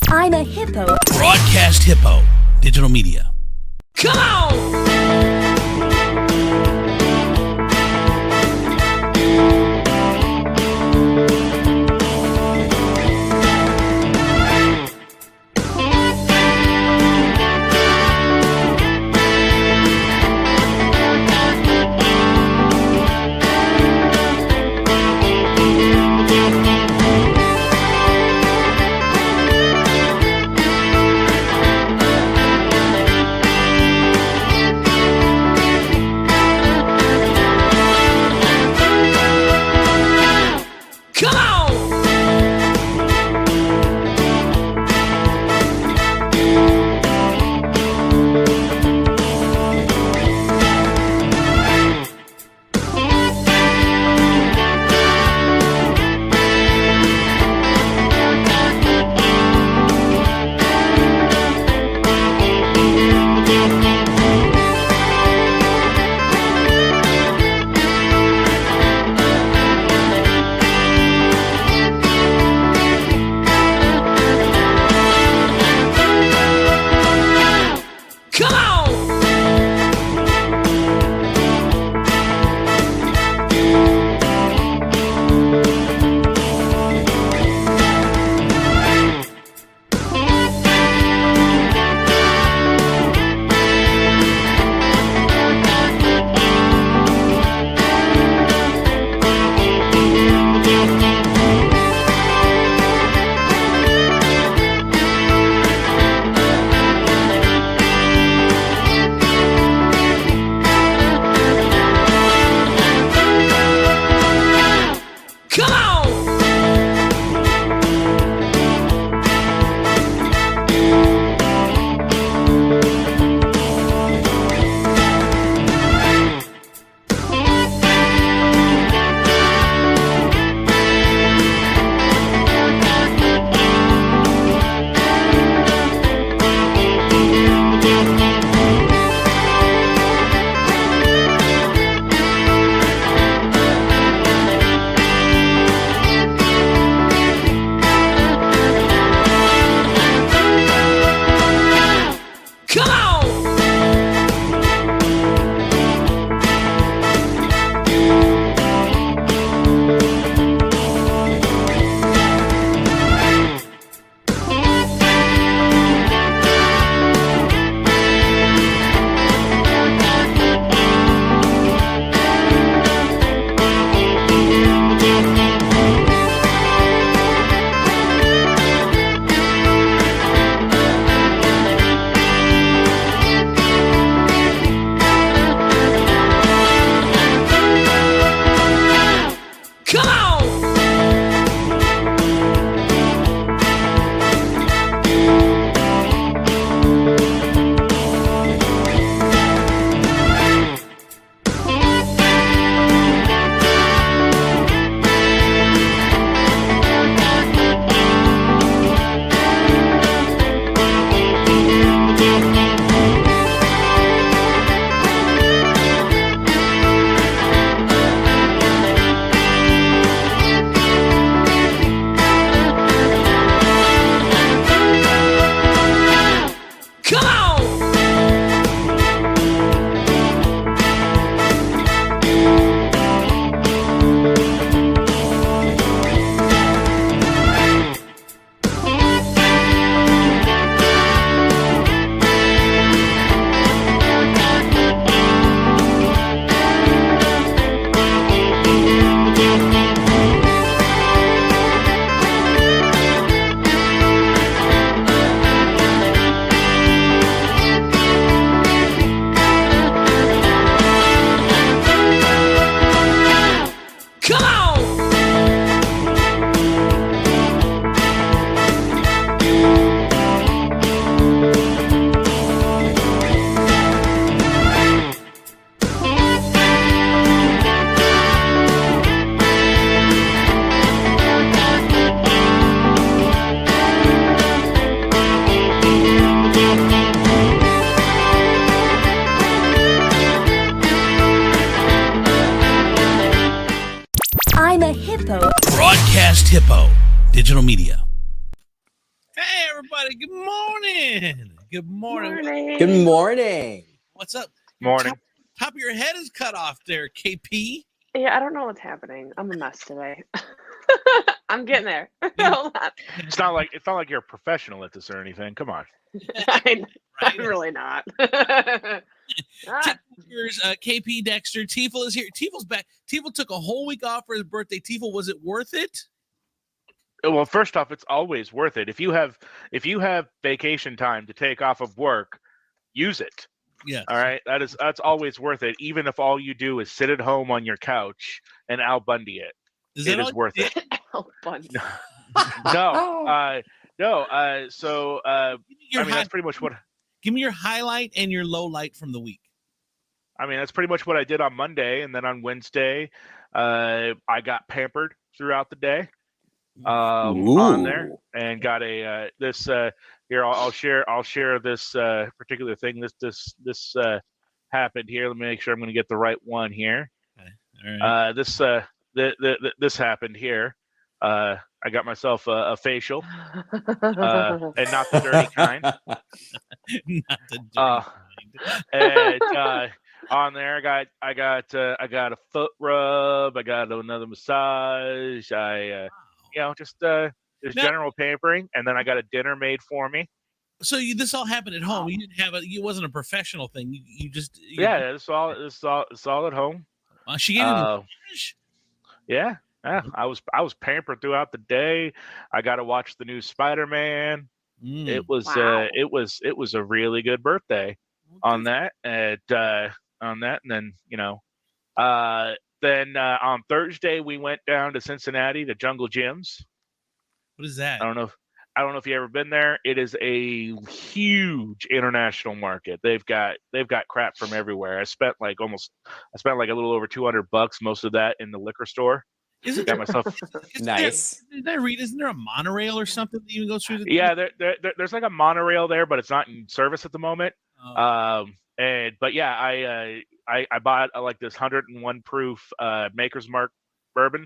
I'm a hippo. Broadcast Hippo. Digital media. Come on! I'm a hippo. Broadcast Hippo. Digital media. Hey, everybody. Good morning. Good morning. Good morning. What's up? Morning. Top of your head is cut off there, KP. Yeah, I don't know what's happening. I'm a mess today. I'm getting there. Hold on. It's not like you're a professional at this or anything. Come on. I'm really not. Here's KP Dexter. Tiefel is here. Tiefel's back. Tiefel took a whole week off for his birthday. Tiefel, was it worth it? Well, first off, it's always worth it. If you have vacation time to take off of work, use it. Yeah. All right. That's always worth it. Even if all you do is sit at home on your couch and Al Bundy it. It is worth it. Al Bundy. No. So that's pretty much what. Give me your highlight and your low light from the week. I mean, that's pretty much what I did on Monday, and then on Wednesday, I got pampered throughout the day. On there, and got a this here. I'll share this particular thing. This happened here. Let me make sure I'm going to get the right one here. Okay. All right. This happened here. I got myself a facial, and not the dirty kind. Not the dirty kind. And on there, I got a foot rub. I got another massage. Just general pampering, and then I got a dinner made for me. So this all happened at home. You didn't have it wasn't a professional thing. You just it's all at home. She gave you the massage? Yeah. I was pampered throughout the day. I got to watch the new Spider-Man. It was a really good birthday on that, and then Then on Thursday we went down to Cincinnati to Jungle Gyms. What is that? I don't know if you've ever been there. It is a huge international market. They've got crap from everywhere. I spent like a little over $200, most of that in the liquor store. Isn't got myself nice. Did I read? Isn't there a monorail or something that even goes through the? Yeah, there's like a monorail there, but it's not in service at the moment. Oh. I bought like this 101 proof Maker's Mark bourbon.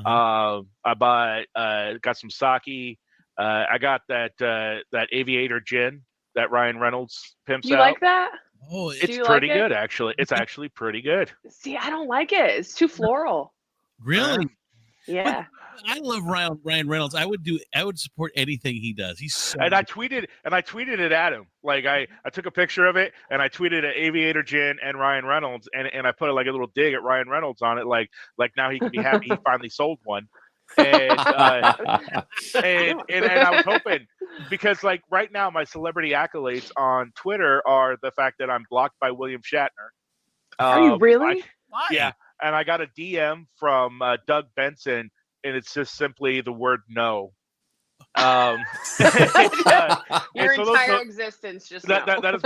Uh-huh. I got some sake. I got that Aviator gin that Ryan Reynolds pimps You out. like that? Oh, It's pretty good, actually. It's actually pretty good. See, I don't like it. It's too floral. really? Yeah. I love Ryan Reynolds. I would support anything he does. He's so And I tweeted it at him. Like I took a picture of it and I tweeted at Aviator Gin and Ryan Reynolds and I put like a little dig at Ryan Reynolds on it. Like now he can be happy he finally sold one. And I was hoping, because like right now my celebrity accolades on Twitter are the fact that I'm blocked by William Shatner. Are you really? Why? Yeah. And I got a DM from Doug Benson, and it's just simply the word no. Your so entire existence just that is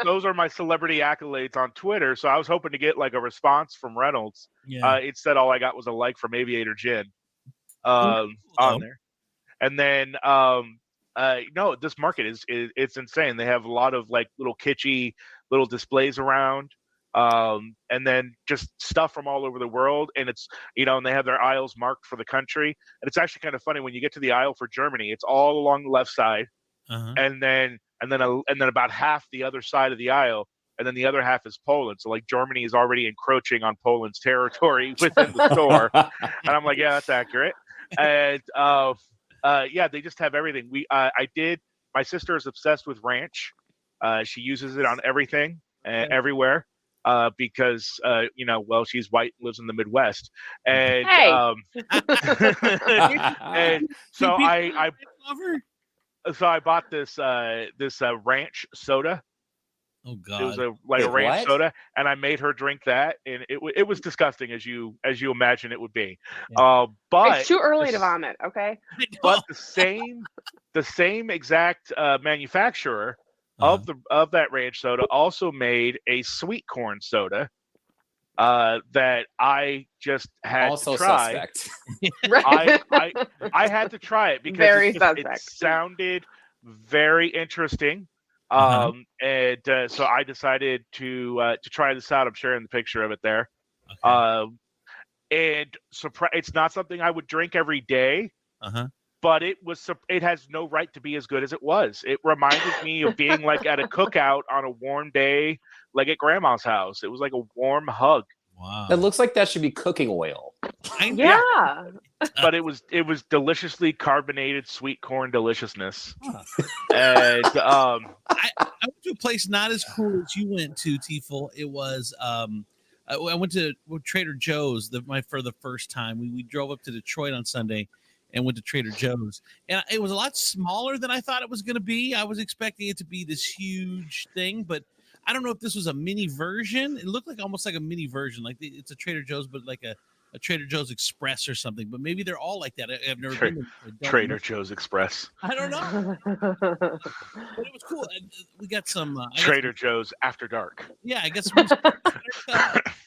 those are my celebrity accolades on Twitter. So I was hoping to get like a response from Reynolds. Yeah. Instead, all I got was a like from Aviator Gin on there. And then no, this market is it's insane. They have a lot of like little kitschy little displays around. And then just stuff from all over the world, and it's and they have their aisles marked for the country, and it's actually kind of funny when you get to the aisle for Germany. It's all along the left side, and then about half the other side of the aisle, and then the other half is Poland. So like Germany is already encroaching on Poland's territory within the store, and I'm like, yeah, that's accurate. And they just have everything. My sister is obsessed with ranch. She uses it on everything, everywhere. Because she's white, lives in the Midwest, and and so I bought this ranch soda. Oh God! It was a ranch soda, and I made her drink that, and it was disgusting as you imagine it would be. Yeah. But it's too early to vomit. Okay. But the same exact manufacturer of that ranch soda also made a sweet corn soda that I just had to try. Suspect. I had to try it because it sounded very interesting. And so I decided to try this out. I'm sharing the picture of it there. Okay. And it's not something I would drink every day. but it has no right to be as good as it was. It reminded me of being like at a cookout on a warm day, like at grandma's house. It was like a warm hug. Wow. It looks like that should be cooking oil. Yeah. But it was deliciously carbonated sweet corn deliciousness. And I went to a place not as cool as you went to, Tiefel. It was I went to Trader Joe's for the first time. We drove up to Detroit on Sunday and went to Trader Joe's, and it was a lot smaller than I thought it was going to be. I was expecting it to be this huge thing, but I don't know if this was a mini version. It looked like almost like a mini version, like it's a Trader Joe's, but like a Trader Joe's Express or something. But maybe they're all like that. I've never been to Trader Joe's Express. I don't know, but it was cool. We got some Trader Joe's After Dark. Yeah, I guess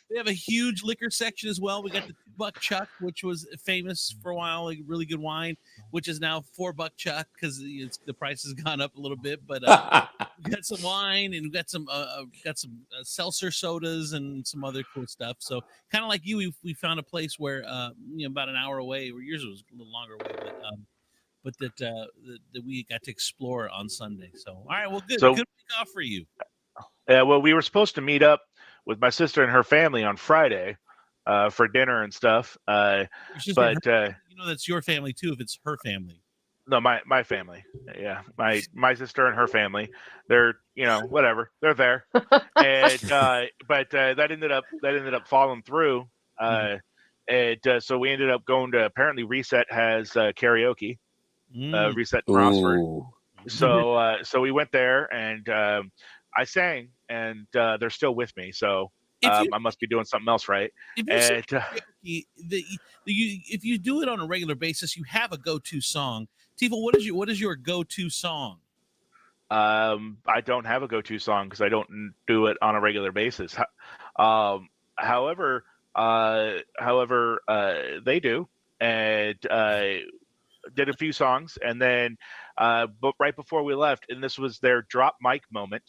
they have a huge liquor section as well. We got the $2 Chuck, which was famous for a while, like really good wine, which is now $4 Chuck because the price has gone up a little bit. But we got some wine and we got some seltzer sodas and some other cool stuff. So kind of like you, we found a place where about an hour away, or yours was a little longer away, but that we got to explore on Sunday. So all right, well, good week off for you. Well, we were supposed to meet up with my sister and her family on Friday for dinner and stuff. But that's your family too if it's her family. No, my family. Yeah, my sister and her family. They're whatever. They're there. And but that ended up falling through. And so we ended up going to, apparently Reset has karaoke. Reset in Rossford. So we went there and I sang, and they're still with me. So I must be doing something else right. If you do it on a regular basis, you have a go-to song. Tiefel, what is your go-to song? I don't have a go-to song because I don't do it on a regular basis. However, they do, and did a few songs, and then but right before we left, and this was their drop mic moment.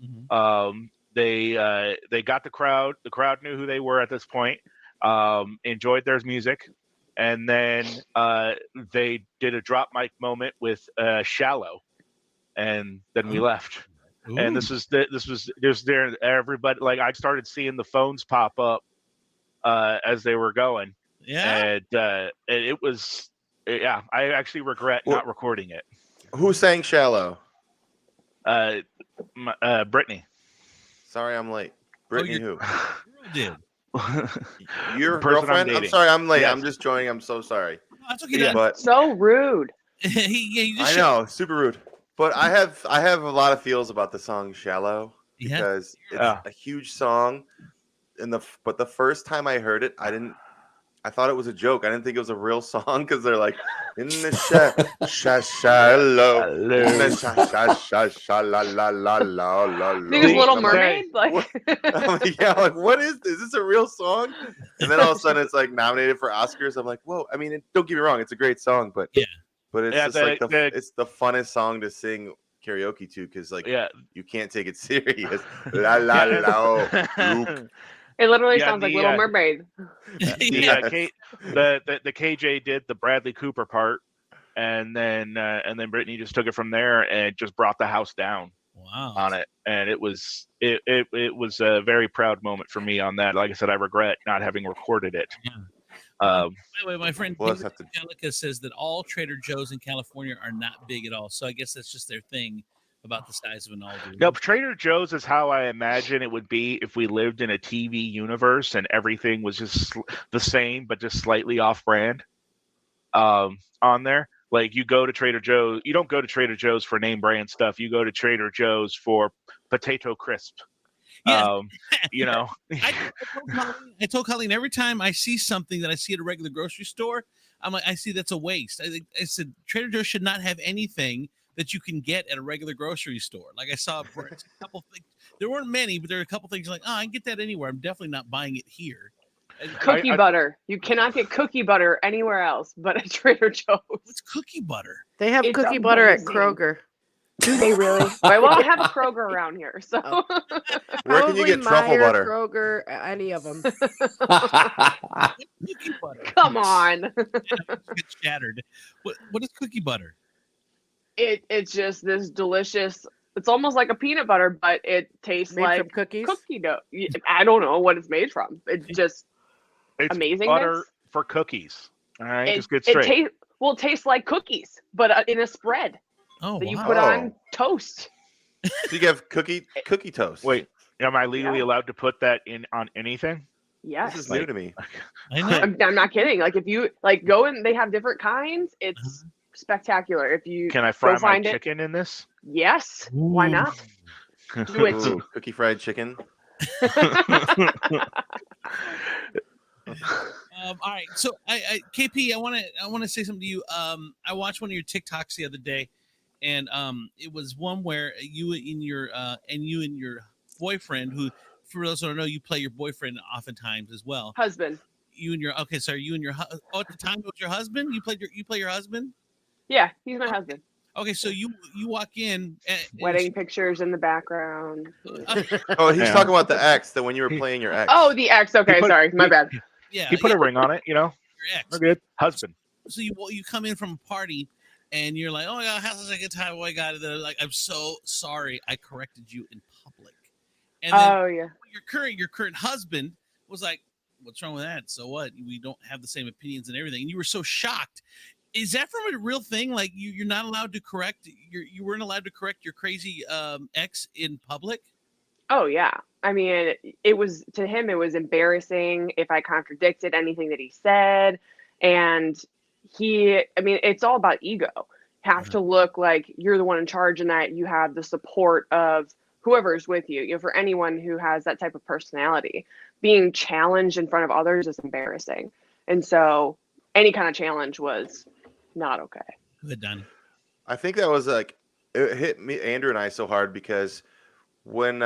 Mm-hmm. They got the crowd. The crowd knew who they were at this point. Enjoyed their music, and then they did a drop mic moment with "Shallow," and then we left. Ooh. And this was there. Everybody, like, I started seeing the phones pop up as they were going. Yeah, and it was. Yeah, I actually regret not recording it. Who sang "Shallow"? Brittany. Sorry, I'm late. Brittany, who? Did. Your girlfriend? I'm sorry, I'm late. Yes. I'm just joining. I'm so sorry. No, that's okay. Yeah. But so rude. I know, super rude. But I have a lot of feels about the song "Shallow" because it's a huge song. But the first time I heard it, I thought it was a joke. I didn't think it was a real song because they're like, in the shallow, in the la. Little Mermaid, like, yeah, like, what is this? Is this a real song? And then all of a sudden it's like nominated for Oscars. I'm like, whoa. I mean, don't get me wrong, it's a great song, but it's just it's the funnest song to sing karaoke to because you can't take it serious. La la la. It literally sounds like Little Mermaid. The KJ did the Bradley Cooper part, and then Brittany just took it from there and just brought the house down on it, and it was a very proud moment for me on that. Like I said, I regret not having recorded it. Yeah. By the way, my friend Angelica says that all Trader Joe's in California are not big at all, so I guess that's just their thing. About the size of an Aldi. No, Trader Joe's is how I imagine it would be if we lived in a TV universe and everything was just the same, but just slightly off-brand on there. Like, you go to Trader Joe's, you don't go to Trader Joe's for name brand stuff. You go to Trader Joe's for potato crisp. Yeah. I told Colleen every time I see something that I see at a regular grocery store, I'm like, I see that's a waste. I said Trader Joe's should not have anything that you can get at a regular grocery store. Like, I saw a couple things. There weren't many, but there are a couple things like, I can get that anywhere. I'm definitely not buying it here. Cookie butter. You cannot get cookie butter anywhere else but at Trader Joe's. What's cookie butter? They have cookie butter at Kroger. Do they really? Well, I have a Kroger around here, so. Where can you get truffle Meijer, butter? Kroger, any of them. Cookie butter. Come on. Get shattered. What is cookie butter? It's just this delicious. It's almost like a peanut butter, but it tastes Made like from cookies. cookie dough. I don't know what it's made from. It's just It's amazing. butter for cookies. All right, It, just get straight. it tastes like cookies, but in a spread Oh, that you wow. put on toast. So you have cookie toast. Wait, am I legally Yeah. allowed to put that in on anything? Yes. This is new to me. I know. I'm not kidding. Like if you go and they have different kinds, it's spectacular. If you Can I fry go my find it, chicken in this? yes, why not? Do it. Ooh, cookie fried chicken. All right, so KP, I want to say something to you. I watched one of your TikToks the other day, and it was one where you and your boyfriend, who, for those who don't know, you play your boyfriend oftentimes as well. Husband. You and your at the time it was your husband. You play your husband. Yeah, he's my husband. Okay, so you walk in. Wedding pictures in the background. Oh, he's Yeah. talking about the ex, that when you were playing your ex. Oh, the ex. Okay, sorry, my bad. Yeah, He put a ring on it, you know. your ex. We're good. Husband. So you come in from a party and you're like, oh my god, how's a good time? Oh my god, they're like, I'm so sorry, I corrected you in public. And then Oh yeah. your current husband was like, what's wrong with that? So what? We don't have the same opinions and everything. And you were so shocked. Is that from a real thing? Like you're not allowed to correct you weren't allowed to correct your crazy ex in public? Oh yeah. I mean, it was, to him, it was embarrassing if I contradicted anything that he said. And it's all about ego. Have to look like you're the one in charge and that you have the support of whoever's with you. You know, for anyone who has that type of personality, being challenged in front of others is embarrassing. And so any kind of challenge was not okay. Good, Donnie. I think that was like, it hit me, Andrew and I, so hard because when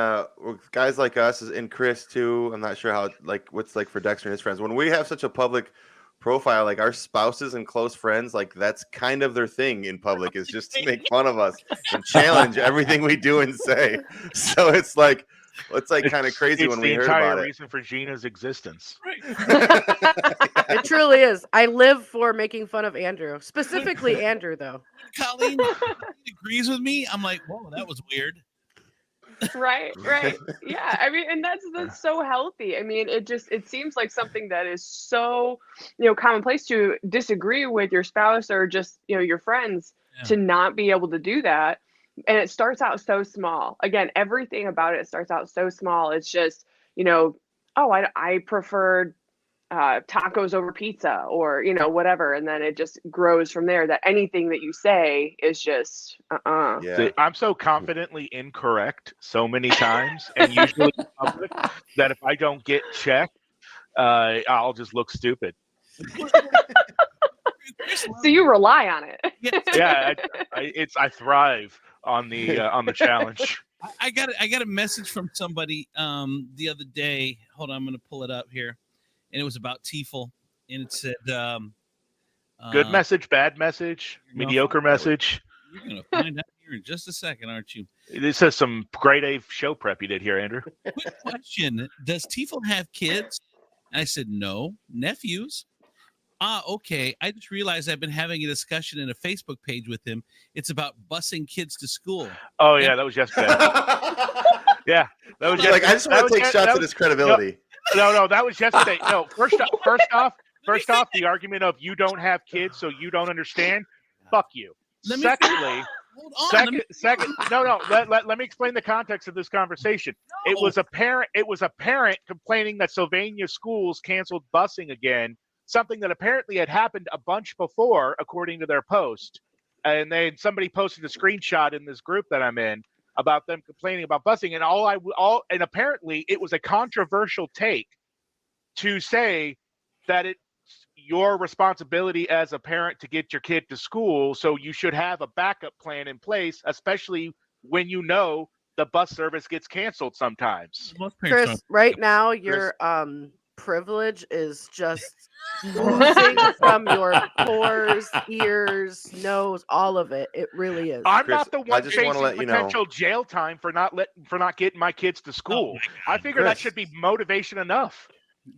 guys like us, and Chris too, I'm not sure how, like, what's like for Dexter and his friends, when we have such a public profile, like our spouses and close friends, like that's kind of their thing in public, is just to make fun of us and challenge everything we do and say. So it's kind of crazy when we heard about it. It's the entire reason for Gina's existence. It truly is. I live for making fun of Andrew, specifically Andrew, though. Colleen agrees with me. I'm like, whoa, that was weird. Right. Yeah. I mean, and that's so healthy. I mean, it seems like something that is so, commonplace to disagree with your spouse or just, your friends, to not be able to do that. And it starts out so small. Again, everything about it starts out so small. It's just, I preferred tacos over pizza, or whatever, and then it just grows from there. That anything that you say is just Yeah. I'm so confidently incorrect so many times, and usually in public, that if I don't get checked, I'll just look stupid. So you rely on it. Yeah, I thrive on the challenge. I got a message from somebody the other day. Hold on, I'm gonna pull it up here. And it was about Tiefel, and it said, Good message, bad message, mediocre message. You're going to find out here in just a second, aren't you? This is some grade A show prep you did here, Andrew. Quick question. Does Tiefel have kids? And I said, no. Nephews? Okay. I just realized I've been having a discussion in a Facebook page with him. It's about busing kids to school. Oh, yeah, that was yesterday. Yeah. That was Like, I just want to take shots at his credibility. No, that was yesterday. No, first off, the argument of you don't have kids, so you don't understand. Fuck you. Secondly, let me explain the context of this conversation. No. It was a parent complaining that Sylvania schools canceled busing again, something that apparently had happened a bunch before, according to their post. And then somebody posted a screenshot in this group that I'm in about them complaining about busing, and apparently it was a controversial take to say that it's your responsibility as a parent to get your kid to school, so you should have a backup plan in place, especially when the bus service gets canceled sometimes. Chris, right now you're privilege is just oozing from your pores, ears, nose, all of it. It really is. I'm Chris, not the I one just wanna facing let you know- potential jail time for not getting my kids to school. I figure that Chris. should be motivation enough.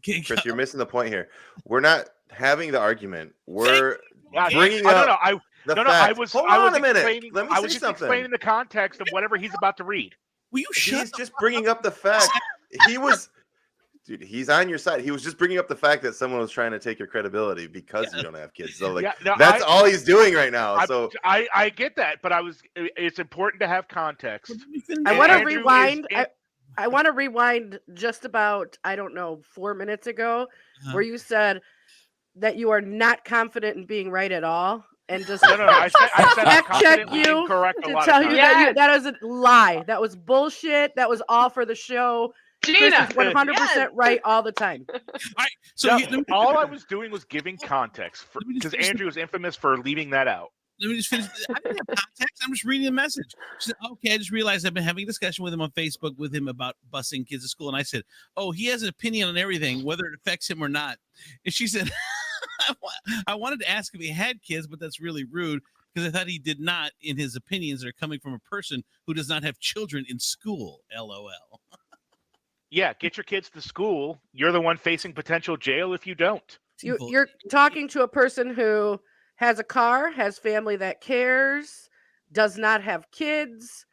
Chris, you're missing the point here. We're not having the argument. We're Yeah, bringing no, up no, the no, fact. I was Hold I on was a minute. explaining. Let me I say was just something. explaining the context of whatever he's about to read. Will you shut He's just bringing up the fact dude, he's on your side. He was just bringing up the fact that someone was trying to take your credibility because you don't have kids. So like that's all he's doing right now. So I get that, but it's important to have context. I want to Andrew rewind. I want to rewind just about, I don't know, 4 minutes ago, where you said that you are not confident in being right at all. And just No. I said I'm check confidently you incorrect a to lot tell of you times. that is a lie. That was bullshit. That was all for the show. Gina, Chris is 100% right all the time. All right, so all I was doing was giving context because Andrew was infamous for leaving that out. Let me just finish. I didn't have context. I'm just reading the message. She said, okay, I just realized I've been having a discussion with him on Facebook with him about busing kids to school. And I said, oh, he has an opinion on everything, whether it affects him or not. And she said, I wanted to ask if he had kids, but that's really rude because I thought he did not in his opinions that are coming from a person who does not have children in school. LOL. Yeah, get your kids to school. You're the one facing potential jail if you don't. You're talking to a person who has a car, has family that cares, does not have kids,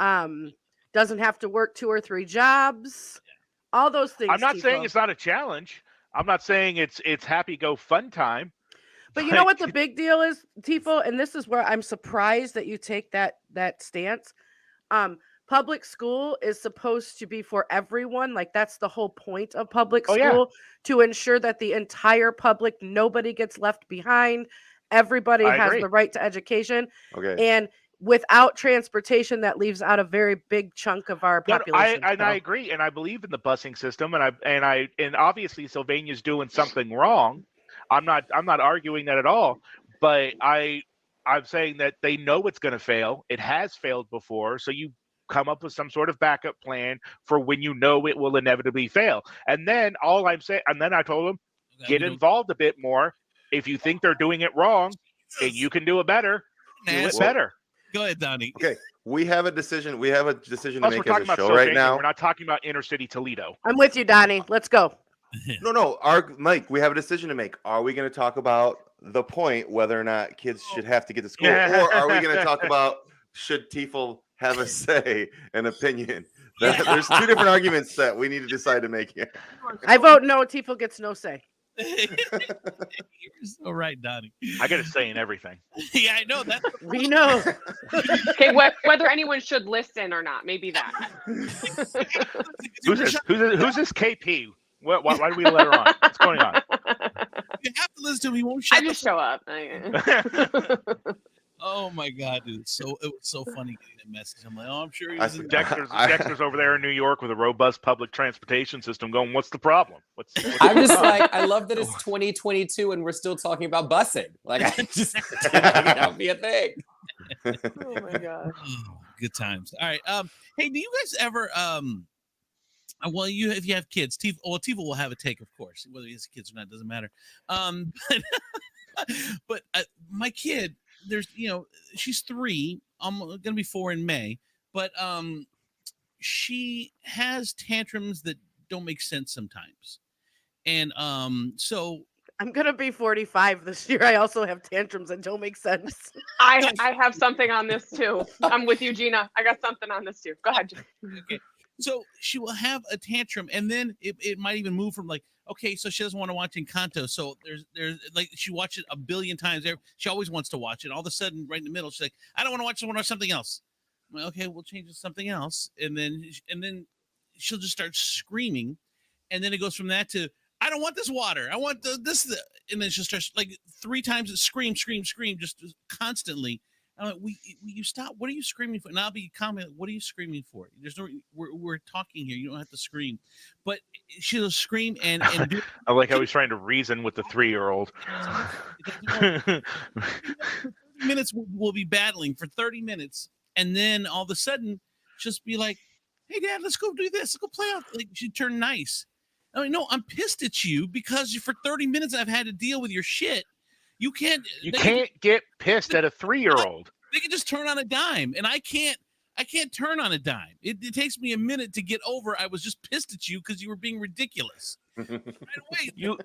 doesn't have to work 2 or 3 jobs, all those things. I'm not saying it's not a challenge. I'm not saying it's happy go fun time. But you know what the big deal is, Tifo, and this is where I'm surprised that you take that stance. Public school is supposed to be for everyone. Like that's the whole point of public school, to ensure that the entire public, nobody gets left behind. Everybody has the right to education. Okay. And without transportation, that leaves out a very big chunk of our population. I agree, and I believe in the busing system, and obviously Sylvania's doing something wrong. I'm not arguing that at all, but I'm saying that they know it's going to fail. It has failed before, so you come up with some sort of backup plan for when you know it will inevitably fail. And then I told them, get involved a bit more. If you think they're doing it wrong and you can do it better, do it better. Go ahead, Donnie. Okay, we have a decision. We have a decision to Plus, make we're as talking a about show right now. We're not talking about inner city Toledo. I'm with you, Donnie. Let's go. No. Mike, we have a decision to make. Are we going to talk about the point whether or not kids should have to get to school, or are we going to talk about should Tifo have a say, an opinion? There's 2 different arguments that we need to decide to make here. I vote no. Tifo gets no say. You're so right, Donnie. I got a say in everything. Yeah, I know that. We know. Okay, whether anyone should listen or not, maybe that. Who's this KP? Why do we let her on? What's going on? You have to listen to him. He won't shut I just show up. Oh my God, dude! It was so funny getting that message. I'm like, oh, I'm sure he's Dexter's over there in New York with a robust public transportation system. Going, what's the problem? I'm just like, I love that it's 2022 and we're still talking about busing. Like, I just didn't know be a thing. Oh my God. Oh, good times. All right. Hey, do you guys ever well, if you have kids, Tifo will have a take, of course, whether he has kids or not, doesn't matter. But my kid, she's 3. I'm gonna be 4 in May, but she has tantrums that don't make sense sometimes, and so I'm gonna be 45 this year. I also have tantrums that don't make sense. I have something on this too. I'm with you, Gina. I got something on this too. Go ahead. Okay. So she will have a tantrum, and then it might even move from like, okay, so she doesn't want to watch Encanto. So there's like she watched it a billion times. She always wants to watch it. All of a sudden, right in the middle, she's like, I don't want to watch it. I want to watch something else. I'm like, okay, we'll change it to something else. And then she'll just start screaming. And then it goes from that to, I don't want this water. I want this. And then she'll start like 3 times it scream, just constantly. I'm like, you stop. What are you screaming for? And I'll be commenting, what are you screaming for? There's no, we're talking here. You don't have to scream. But she'll scream and I like how he's trying to reason with the 3-year-old. 30 minutes we'll be battling for 30 minutes. And then all of a sudden, she'll just be like, hey, Dad, let's go do this. Let's go play out. Like, she'd turn nice. I mean, no, I'm pissed at you because for 30 minutes I've had to deal with your shit. You can't get pissed at a 3-year-old. They can just turn on a dime, and I can't turn on a dime. It takes me a minute to get over. I was just pissed at you because you were being ridiculous. Right away, the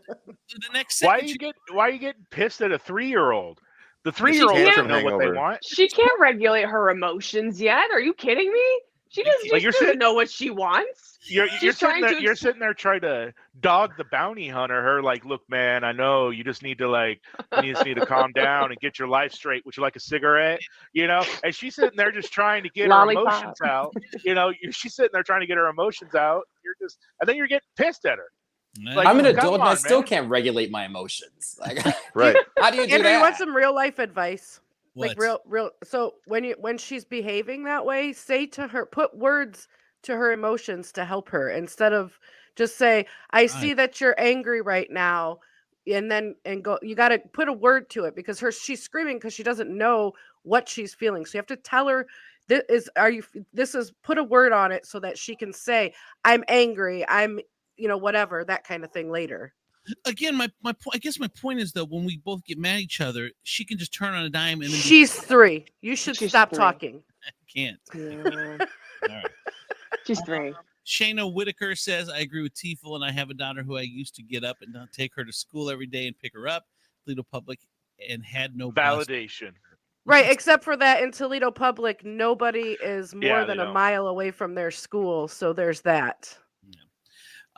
next second, why are you getting pissed at a 3-year-old? The 3-year-old doesn't know what they want. She can't regulate her emotions yet. Are you kidding me? She doesn't know what she wants. You're sitting there trying to dog the bounty hunter. Her like, look, man, I know you just need to calm down and get your life straight. Would you like a cigarette? And she's sitting there just trying to get her emotions out. She's sitting there trying to get her emotions out. And then you're getting pissed at her. Like, I'm an adult and I still can't regulate my emotions. Like, right? How do you do Andrew, that? You want some real life advice? What? Like real. So when she's behaving that way, say to her, put words to her emotions to help her instead of just say, "I see that you're angry right now," and go. You got to put a word to it because she's screaming because she doesn't know what she's feeling. So you have to tell her. Put a word on it so that she can say, "I'm angry. I'm." Whatever, that kind of thing later. Again, I guess my point is though, when we both get mad at each other, she can just turn on a dime and then she's 3. You should stop talking. I can't. Yeah. All right. She's 3. Shayna Whitaker says, I agree with Tifel, and I have a daughter who I used to get up and take her to school every day and pick her up. Toledo Public and had no validation. Right, except for that in Toledo Public, nobody is more than a mile away from their school, so there's that.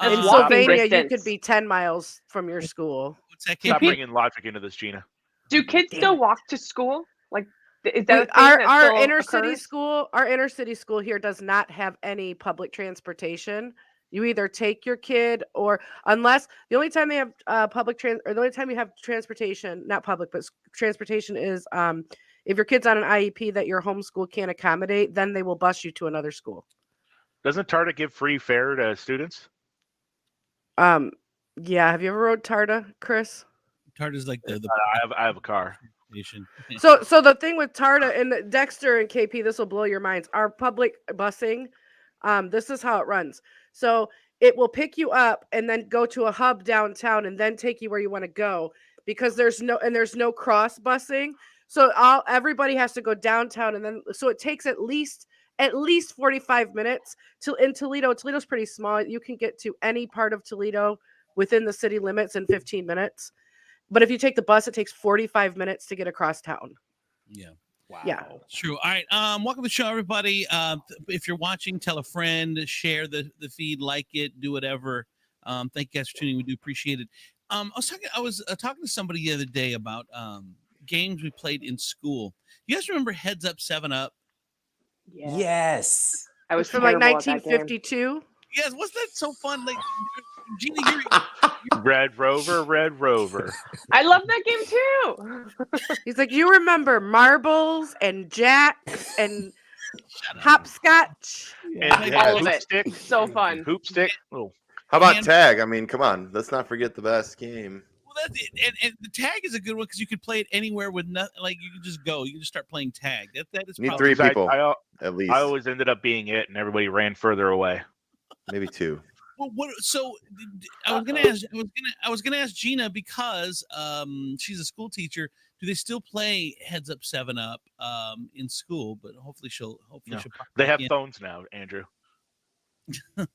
In Sylvania, you could be 10 miles from your school. Stop bringing logic into this, Gina. Do kids still walk to school? Like, is that our inner city school? Our inner city school here does not have any public transportation. You either take your kid, or unless the only time they have the only time you have transportation, not public, but transportation is if your kid's on an IEP that your homeschool can't accommodate, then they will bus you to another school. Doesn't TARTA give free fare to students? Yeah. Have you ever rode TARTA, Chris? TARTA's like the I have a car. So the thing with TARTA and Dexter and KP, this will blow your minds. Our public busing, this is how it runs. So it will pick you up and then go to a hub downtown and then take you where you want to go because there's no cross busing. So everybody has to go downtown and then so it takes at least 45 minutes in Toledo. Toledo's pretty small. You can get to any part of Toledo within the city limits in 15 minutes. But if you take the bus, it takes 45 minutes to get across town. Yeah. Wow. Yeah. True. All right. Welcome to the show, everybody. If you're watching, tell a friend, share the feed, like it, do whatever. Thank you guys for tuning in. We do appreciate it. I was talking to somebody the other day about games we played in school. You guys remember Heads Up 7 Up? Yeah. Yes. I was from like 1952. Yes, wasn't that so fun? Like, Gina, you're Red Rover. I love that game too. He's like, you remember marbles and jacks and hopscotch? And all of it. Stick. So fun. Hoop stick. Oh. How about tag? I mean, come on. Let's not forget the best game. Well, that's it. And the tag is a good one because you could play it anywhere with nothing. Like you can just go. You can just start playing tag. That is need 3 people at least. I always ended up being it, and everybody ran further away. Maybe 2. Well, so I was gonna ask Gina because she's a school teacher. Do they still play Heads Up 7 Up in school? But hopefully she'll. They have phones now, Andrew. I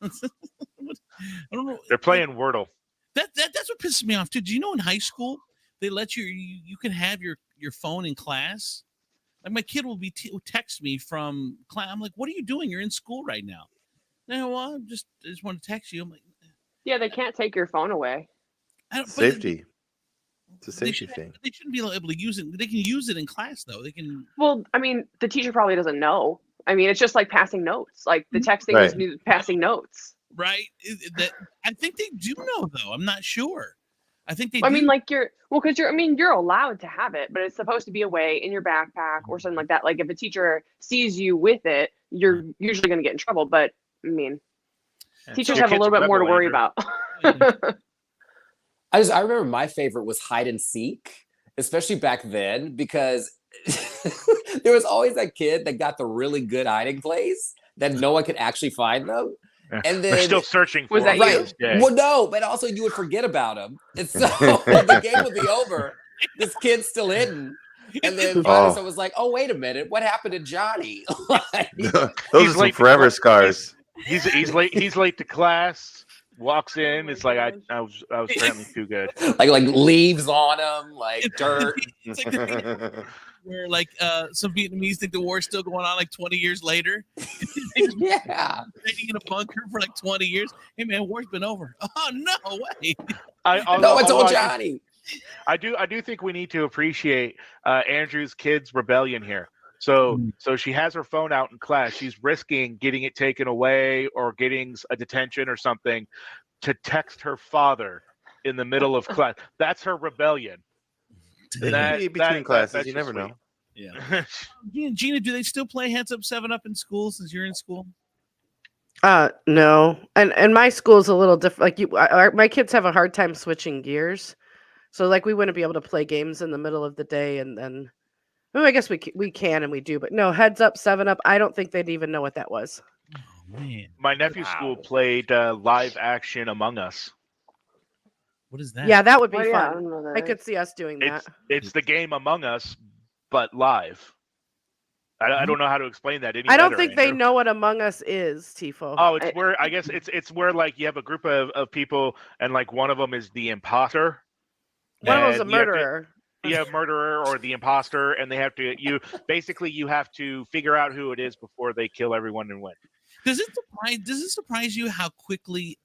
don't know. They're playing Wordle. That's what pisses me off too. Do you know in high school they let you can have your phone in class? Like my kid will text me from class. I'm like, what are you doing? You're in school right now. No, well, I just want to text you. I'm like, yeah, they can't take your phone away. Safety. It's a safety thing. They shouldn't be able to use it. They can use it in class though. They can. Well, I mean, the teacher probably doesn't know. I mean, it's just like passing notes. Like the texting is passing notes. Right. I think they do know though. I'm not sure. I think they. I mean, like because you're allowed to have it, but it's supposed to be away in your backpack or something like that. Like if a teacher sees you with it, you're usually going to get in trouble. But I mean, teachers have a little bit more to worry about. I remember my favorite was hide and seek, especially back then, because there was always that kid that got the really good hiding place that no one could actually find them. And they're then still searching for Was that him. you? to this day. Well, no, but also you would forget about him. And so the game would be over. This kid's still hidden. And then finally someone was like, oh, wait a minute. What happened to Johnny? Like, Those He's are some late to forever class. scars. He's late. He's late to class. Walks in. It's like I was apparently too good. like leaves on him, like dirt. It's like the thing where like some Vietnamese think the war's still going on like 20 years later. Yeah. Hiding in a bunker for like 20 years. Hey man, war's been over. Oh no way. No one told Johnny. I do think we need to appreciate Andrew's kid's rebellion here. So she has her phone out in class. She's risking getting it taken away or getting a detention or something to text her father in the middle of class. That's her rebellion. Between classes, you never sweet. know. Yeah. Gina, do they still play Heads Up 7-Up in school since you're in school? No, and my school's a little different. Like my kids have a hard time switching gears, so like we wouldn't be able to play games in the middle of the day, and then I guess we can and we do, but no, Heads Up 7-Up. I don't think they'd even know what that was. Oh man, My nephew's school played live action Among Us. what is that? Yeah, that would be Oh, yeah, I fun. don't know that I is. could see us doing that. It's the game Among Us, but live. I don't know how to explain that any I don't better, think they Andrew. know what Among Us is, Tifo. Oh, it's where I guess it's where like you have a group of people and like one of them is the imposter. One of them's a and you have to- murderer. Yeah, murderer or the imposter, and they have to you have to figure out who it is before they kill everyone and win. Does it surprise you how quickly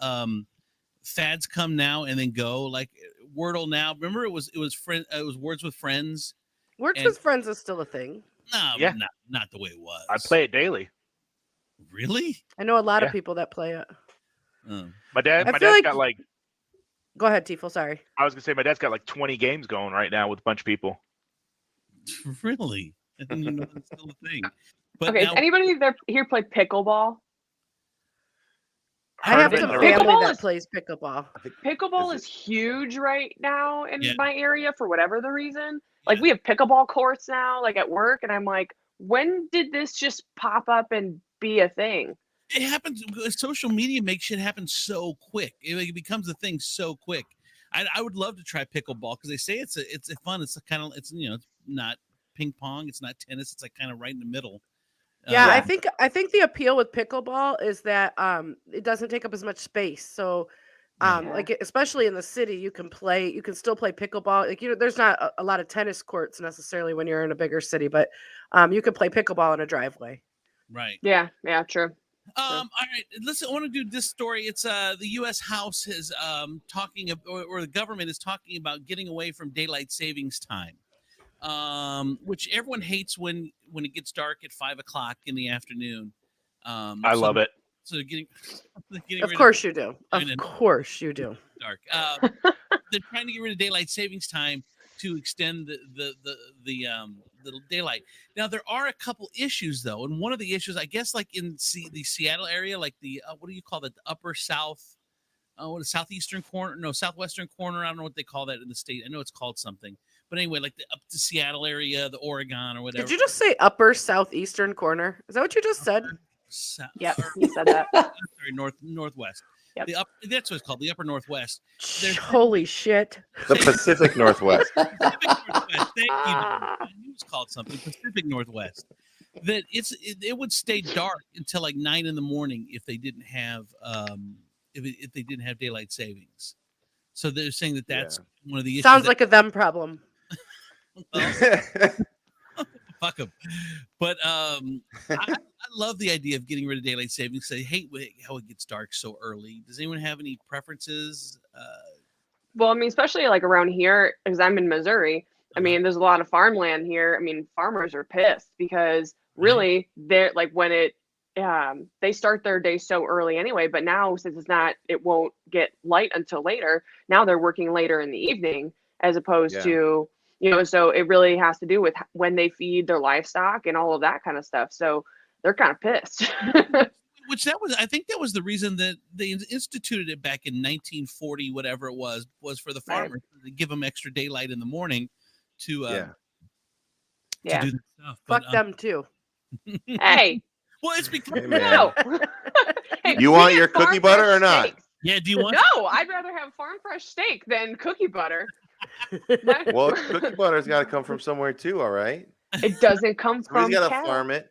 fads come now and then go? Like Wordle now. Remember it was Words with Friends. Words with Friends is still a thing. No, Yeah. not the way it was. I play it daily. Really? I know a lot of Yeah. people that play it. Oh. My dad's like- got like Go ahead, Tifo. Sorry. I was gonna say my dad's got like 20 games going right now with a bunch of people. Really? I didn't even know that's still a thing. But Okay, now, does anybody here play pickleball? I have Heard of it, some never family Pickleball that is- plays pickleball. Pickleball is huge right now in Yeah. my area for whatever the reason. Like we have pickleball courts now, like at work, and I'm like, when did this just pop up and be a thing? it happens. Social media makes shit happen so quick. It becomes a thing so quick. I would love to try pickleball because they say it's a fun. It's it's not ping pong. It's not tennis. It's like kind of right in the middle. Yeah, I think the appeal with pickleball is that it doesn't take up as much space. So like especially in the city, you can still play pickleball. Like there's not a lot of tennis courts necessarily when you're in a bigger city, but you can play pickleball in a driveway. Right. Yeah, true. All right. Listen, I want to do this story. It's the U.S. House is talking or the government is talking about getting away from daylight savings time, which everyone hates when it gets dark at 5 o'clock in the afternoon. I love it. So getting Of course you do. Of course you do. Dark. They're trying to get rid of daylight savings time to extend the daylight. Now there are a couple issues though, and one of the issues, I guess, like in the Seattle area, like the what do you call that? The upper south, southeastern corner? No, southwestern corner. I don't know what they call that in the state. I know it's called something, but anyway, like the up to Seattle area, the Oregon or whatever. Did you just say upper southeastern corner? Is that what you just said? Yep, you said that. Sorry, northwest. Yep. That's what it's called, the upper northwest. Holy shit. The Pacific Northwest. Pacific Northwest. Thank you. I knew it was called something. Pacific Northwest. That it would stay dark until like 9 a.m. if they didn't have if they didn't have daylight savings. So they're saying that's one of the issues. Sounds like a them problem. Fuck them. But I love the idea of getting rid of daylight savings. I hate how it gets dark so early. Does anyone have any preferences? Well, I mean, especially like around here, because I'm in Missouri. I mean, there's a lot of farmland here. I mean, farmers are pissed because really they're like when they start their day so early anyway, but now since it won't get light until later. Now they're working later in the evening as opposed to, so it really has to do with when they feed their livestock and all of that kind of stuff. So they're kind of pissed. I think that was the reason that they instituted it back in 1940, whatever it was for the farmers to give them extra daylight in the morning to do this stuff. Fuck them too. Hey. Well, it's because Hey, man. No. Hey, You we want get your farm cookie butter fresh or not? steaks. Yeah, do you want? No, I'd rather have farm fresh steak than cookie butter. Well, cookie butter's got to come from somewhere too. All right. It doesn't come Somebody's from got to cattle. farm it.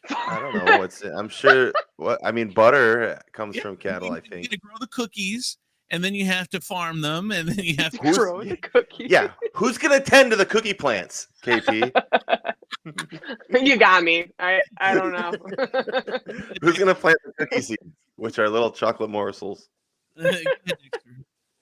I don't know. I'm sure. Butter comes from cattle. I You think. gotta grow the cookies, and then you have to farm them, and then you have to Grow the cookies. Yeah, who's gonna tend to the cookie plants, KP? You got me. I don't know. Who's gonna plant the cookie seeds, which are little chocolate morsels?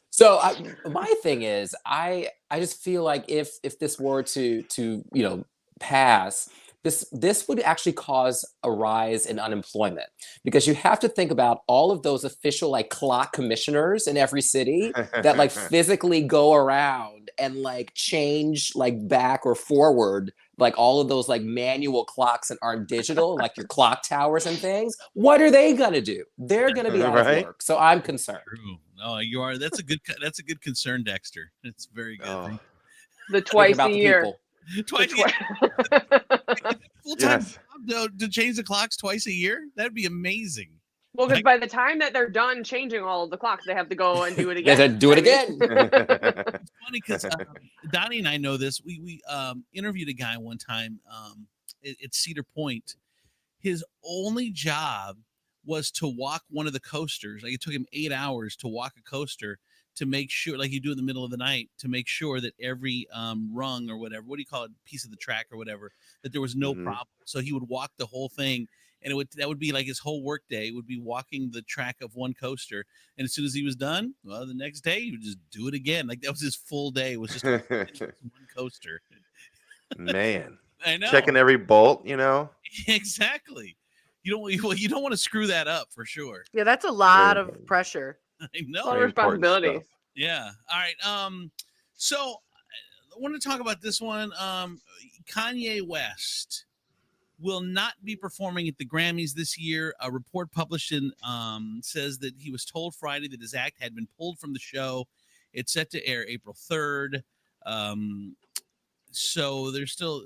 So my thing is, I just feel like if this were to pass, this would actually cause a rise in unemployment, because you have to think about all of those official like clock commissioners in every city that like physically go around and like change like back or forward like all of those like manual clocks that aren't digital, like your clock towers and things. What are they gonna do? They're gonna be out of work. So I'm concerned. True. No, you are. That's a good concern, Dexter. It's very good. Oh, The twice a year. Twice a year. Full-time job to change the clocks twice a year? That'd be amazing. Well, because by the time that they're done changing all of the clocks, they have to go and do it again. They have to do it again. It's funny because Donnie and I know this. We interviewed a guy one time at Cedar Point. His only job was to walk one of the coasters. Like it took him 8 hours to walk a coaster to make sure, like you do in the middle of the night, to make sure that every rung or whatever, what do you call it, piece of the track or whatever, that there was no problem. So he would walk the whole thing, and that would be like his whole work day would be walking the track of one coaster. And as soon as he was done, well, the next day he would just do it again. Like that was his full day. It was just one coaster. Man, I know. Checking every bolt, Exactly. You don't want to screw that up for sure. Yeah, that's a lot of pressure. I know. A lot of responsibility. Yeah. All right. So I want to talk about this one. Kanye West will not be performing at the Grammys this year. A report published in says that he was told Friday that his act had been pulled from the show. It's set to air April 3rd. So there's still,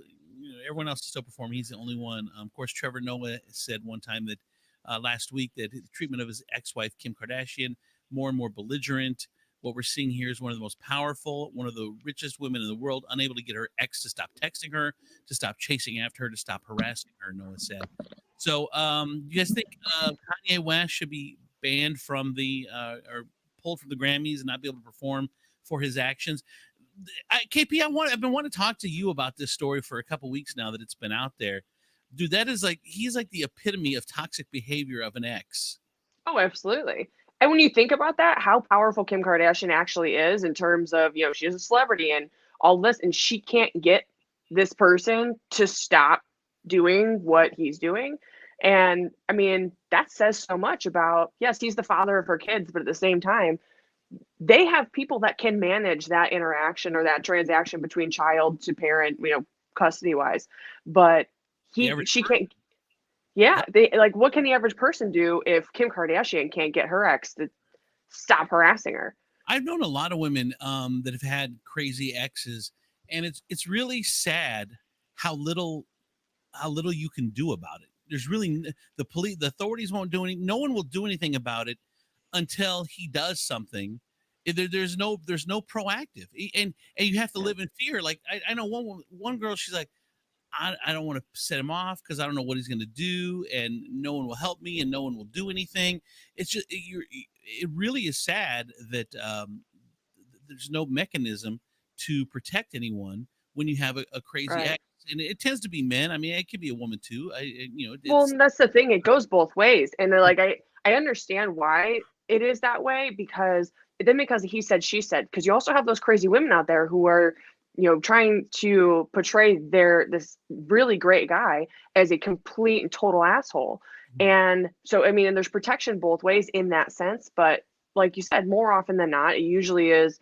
everyone else is still performing. He's the only one. Of course, Trevor Noah said one time that last week that the treatment of his ex-wife, Kim Kardashian, more and more belligerent. What we're seeing here is one of the most powerful, one of the richest women in the world, unable to get her ex to stop texting her, to stop chasing after her, to stop harassing her, Noah said. So you guys think Kanye West should be banned from or pulled from the Grammys and not be able to perform for his actions? KP, I've been wanting to talk to you about this story for a couple weeks now that it's been out there. Dude, he's like the epitome of toxic behavior of an ex. Oh, absolutely. And when you think about that, how powerful Kim Kardashian actually is in terms of, she's a celebrity and all this, and she can't get this person to stop doing what he's doing. And I mean, that says so much about, yes, he's the father of her kids, but at the same time, they have people that can manage that interaction or that transaction between child to parent, custody wise. But she can't. Yeah, what can the average person do if Kim Kardashian can't get her ex to stop harassing her? I've known a lot of women that have had crazy exes, and it's really sad how little you can do about it. There's really the authorities won't do anything. No one will do anything about it until he does something. There's no proactive, and you have to live in fear. Like I know one girl, she's like, I don't want to set him off because I don't know what he's going to do, and no one will help me, and no one will do anything. It's just it really is sad that there's no mechanism to protect anyone when you have a crazy ex, and it tends to be men. I mean, it could be a woman too. Well, that's the thing; it goes both ways, and they're like, I understand why it is that way because he said, she said, because you also have those crazy women out there who are, trying to portray this really great guy as a complete and total asshole. And so, I mean, and there's protection both ways in that sense. But like you said, more often than not, it usually is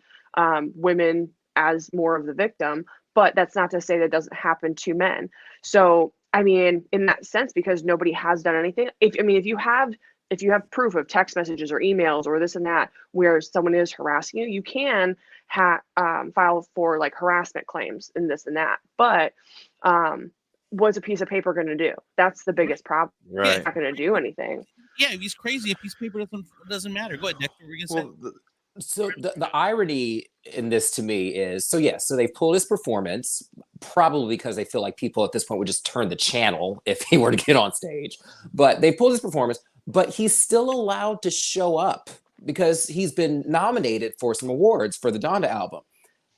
women as more of the victim. But that's not to say that doesn't happen to men. So, I mean, in that sense, because nobody has done anything. If you have proof of text messages or emails or this and that where someone is harassing you, you can file for like harassment claims and this and that. But what's a piece of paper going to do? That's the biggest problem. Right. It's not going to do anything. Yeah, if he's crazy, a piece of paper doesn't matter. Go ahead, Dexter. What were you gonna say? So the irony in this to me is, so they pulled his performance, probably because they feel like people at this point would just turn the channel if he were to get on stage. But they pulled his performance, but he's still allowed to show up because he's been nominated for some awards for the Donda album.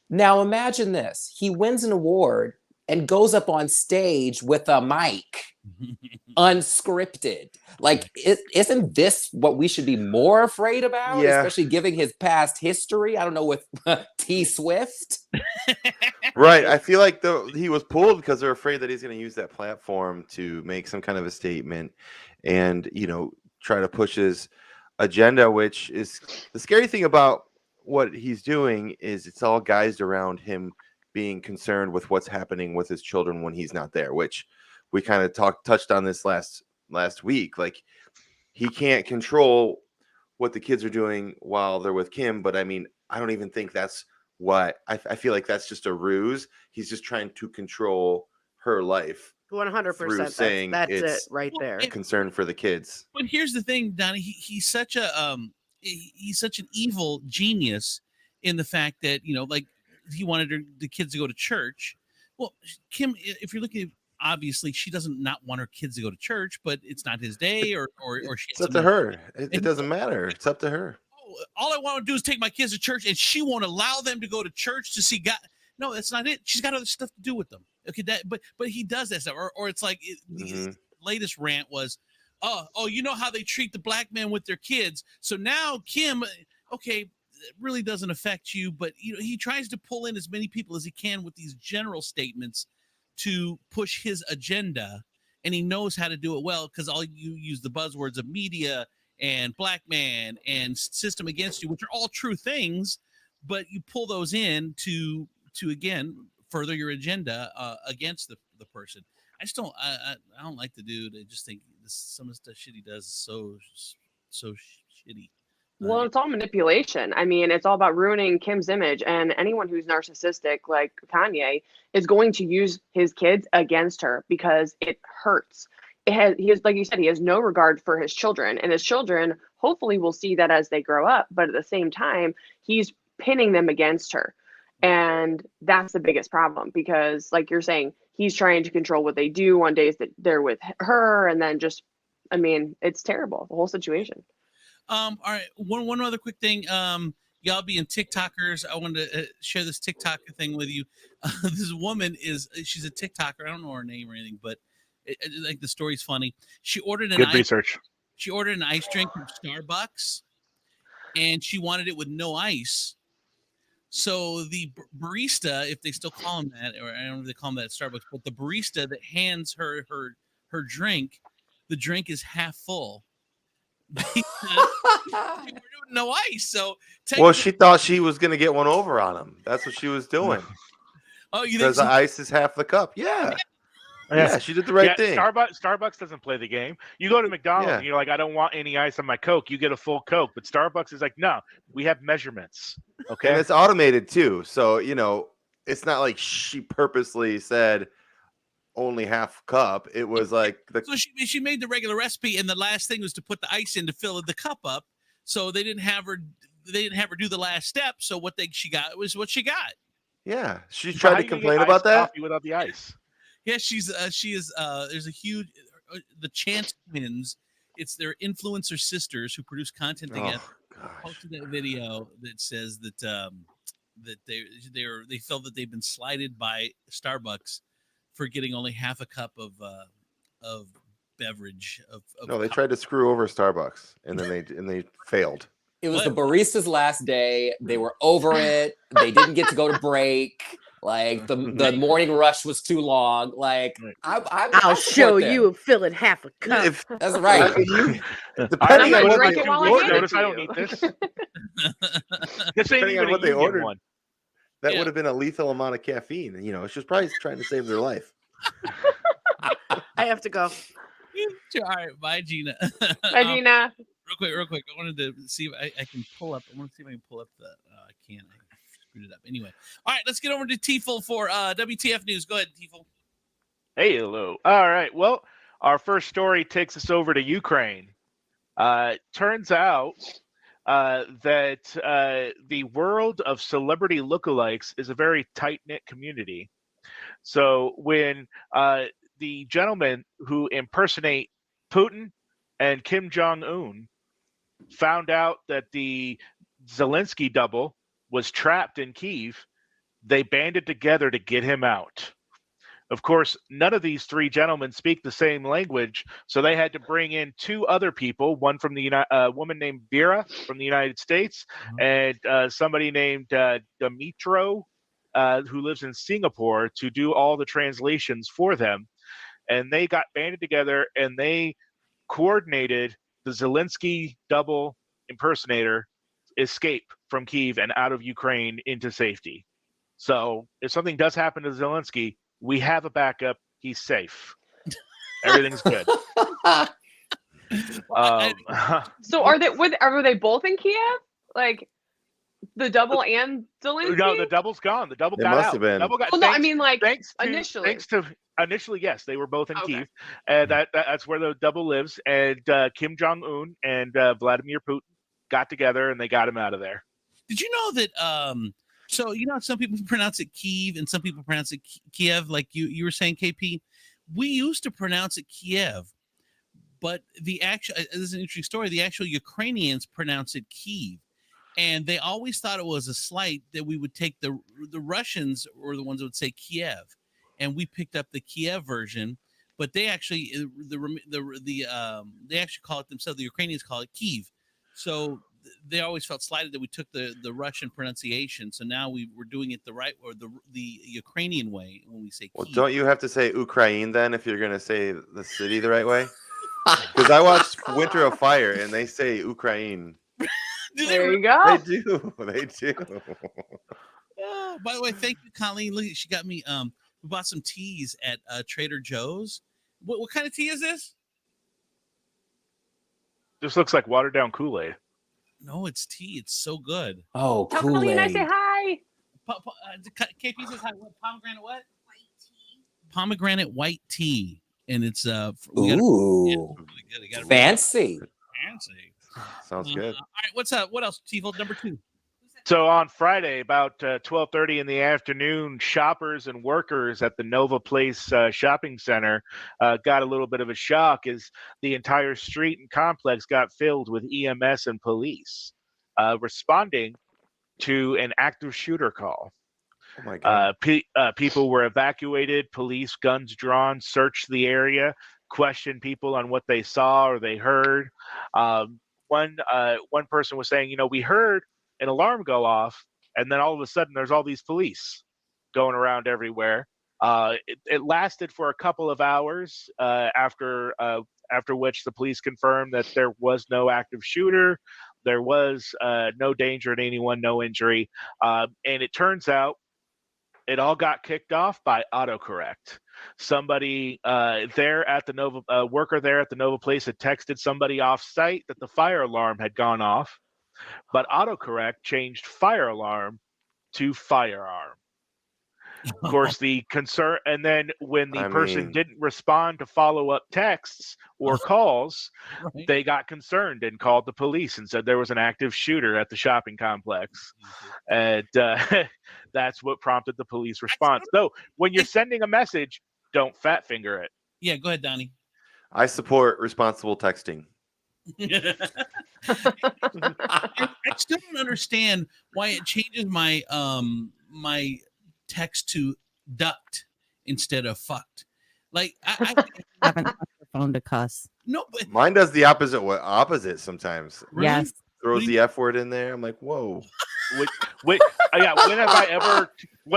Now imagine this. He wins an award and goes up on stage with a mic. Unscripted. Like, isn't this what we should be more afraid about? Yeah. Especially given his past history. I don't know, with T Swift. Right. I feel like he was pulled because they're afraid that he's going to use that platform to make some kind of a statement and, try to push his agenda, which is the scary thing about what he's doing is it's all guised around him being concerned with what's happening with his children when he's not there, which we kind of touched on this last week. Like, he can't control what the kids are doing while they're with Kim. But I mean, I don't even think that's what I feel like that's just a ruse. He's just trying to control her life. 100%. Saying That's it's it right there. Concern for the kids. But here's the thing, Donnie. He's such an evil genius in the fact that like he wanted the kids to go to church. Well, Kim, if you're looking at, obviously she doesn't not want her kids to go to church, but it's not his day, or she. It's up to her. It doesn't matter. It's up to her. All I want to do is take my kids to church, and she won't allow them to go to church to see God. No, that's not it. She's got other stuff to do with them. Okay, but he does that stuff, or it's like the latest rant was, oh, you know how they treat the black men with their kids. So now Kim, okay, it really doesn't affect you, but he tries to pull in as many people as he can with these general statements to push his agenda, and he knows how to do it well because all you use the buzzwords of media and black man and system against you, which are all true things, but you pull those in to again further your agenda against the person. I just don't I don't like the dude. I just think some of the shit he does is so shitty. Well, it's all manipulation. I mean, it's all about ruining Kim's image, and anyone who's narcissistic like Kanye is going to use his kids against her because it hurts. He has, like you said, he has no regard for his children, and his children hopefully will see that as they grow up. But at the same time, he's pinning them against her, and that's the biggest problem because, like you're saying, he's trying to control what they do on days that they're with her, and then just, I mean, it's terrible, the whole situation. All right. One other quick thing. Y'all being TikTokers, I wanted to share this TikTok thing with you. This woman she's a TikToker. I don't know her name or anything, but like the story's funny. She ordered research. She ordered an ice drink from Starbucks, and she wanted it with no ice. So the barista, if they still call him that, or I don't know if they call him that at Starbucks, but the barista that hands her drink, the drink is half full. No ice. So well, she thought she was going to get one over on him. That's what she was doing. Oh, you think because the ice is half the cup? Yeah. Yeah, she did the right thing. Starbucks doesn't play the game. You go to McDonald's and you're like, I don't want any ice on my Coke. You get a full Coke. But Starbucks is like, no, we have measurements. Okay. And it's automated too. So, it's not like she purposely said only half cup. It was like so she made the regular recipe, and the last thing was to put the ice in to fill the cup up. So they didn't have her do the last step. So what she got was what she got. Yeah, she tried to complain about that without the ice. Yeah, she is. There's a huge the Chance twins. It's their influencer sisters who produce content together. Posted that video that says that they felt that they've been slighted by Starbucks for getting only half a cup of beverage. No, they tried to screw over Starbucks, and then they failed. It was the barista's last day. They were over it. They didn't get to go to break. Like the morning rush was too long. Like I'll show you filling half a cup. That's right. Depending on what they ordered, I don't need this. Depending on what they ordered, that would have been a lethal amount of caffeine. She was probably trying to save their life. I have to go. All right, bye, Gina. Bye, Gina. Real quick. I wanted to see if I can pull up. I want to see if I can pull up the. I can't. I screwed it up. Anyway, all right. Let's get over to Tiefel for WTF news. Go ahead, Tiefel. Hey, hello. All right. Well, our first story takes us over to Ukraine. Turns out that the world of celebrity lookalikes is a very tight knit community. So when the gentlemen who impersonate Putin and Kim Jong Un found out that the Zelensky double was trapped in Kyiv, they banded together to get him out. Of course, none of these three gentlemen speak the same language, so they had to bring in two other people, one from the woman named Vera from the United States, and somebody named Dimitro, who lives in Singapore, to do all the translations for them. And they got banded together and they coordinated the Zelensky double impersonator escape from Kyiv and out of Ukraine into safety. So if something does happen to Zelensky, we have a backup. He's safe. Everything's good. So are they both in Kiev? Like the double and Zelensky? No, the double's gone. The double got must out. have been. The double got, well, no, I mean like initially. Initially, yes, they were both in Okay. Kyiv, and that's where the double lives. And Kim Jong Un and Vladimir Putin got together, and they got him out of there. Did you know that? So you know, some people pronounce it Kiev, and some people pronounce it Kiev, like you were saying, KP. We used to pronounce it Kiev, but the actual this is an interesting story. The actual Ukrainians pronounce it Kiev, and they always thought it was a slight that we would take the Russians were the ones that would say Kiev, and we picked up the Kiev version. But they actually they actually call it themselves. The Ukrainians call it Kiev, so they always felt slighted that we took the Russian pronunciation. So now we're doing it the right or the Ukrainian way when we say. Well, Kyiv. don't you have to say Ukraine then if you're gonna say the city the right way? Because I watched Winter of Fire and they say Ukraine. There you go. They do. They do. Oh, by the way, thank you, Colleen. Look, she got me. We bought some teas at Trader Joe's. What kind of tea is this? This looks like watered down Kool-Aid. No, it's tea. It's so good. Oh, Tell Colleen I say Kool-Aid. hi. KP says hi. What pomegranate? What? White tea. Pomegranate white tea, and it's we got Ooh, really good. I got it fancy. fancy. Sounds good. All right, what's up? What else, Tifo? Number 2. So on Friday, about 12:30 in the afternoon, shoppers and workers at the Nova Place shopping center got a little bit of a shock as the entire street and complex got filled with EMS and police responding to an active shooter call. Oh my God. People were evacuated, police, guns drawn, searched the area, questioned people on what they saw or they heard. One person was saying, we heard an alarm go off, and then all of a sudden there's all these police going around everywhere. It lasted for a couple of hours, after which the police confirmed that there was no active shooter, there was no danger to anyone, no injury, and it turns out it all got kicked off by autocorrect. Somebody there at the Nova worker there at the Nova Place had texted somebody off site that the fire alarm had gone off, but autocorrect changed fire alarm to firearm. Of course, the concern, and then when the person didn't respond to follow-up texts or calls, Right. they got concerned and called the police and said there was an active shooter at the shopping complex. And that's what prompted the police response. So when you're sending a message, don't fat finger it. Yeah, go ahead, Donnie. I support responsible texting. I still don't understand why it changes my my text to ducked instead of fucked. Like I Haven't touched your phone to cuss. no, but Mine does the opposite sometimes. really? Yes. Throws the F word in there. I'm like, whoa. Wait, yeah. When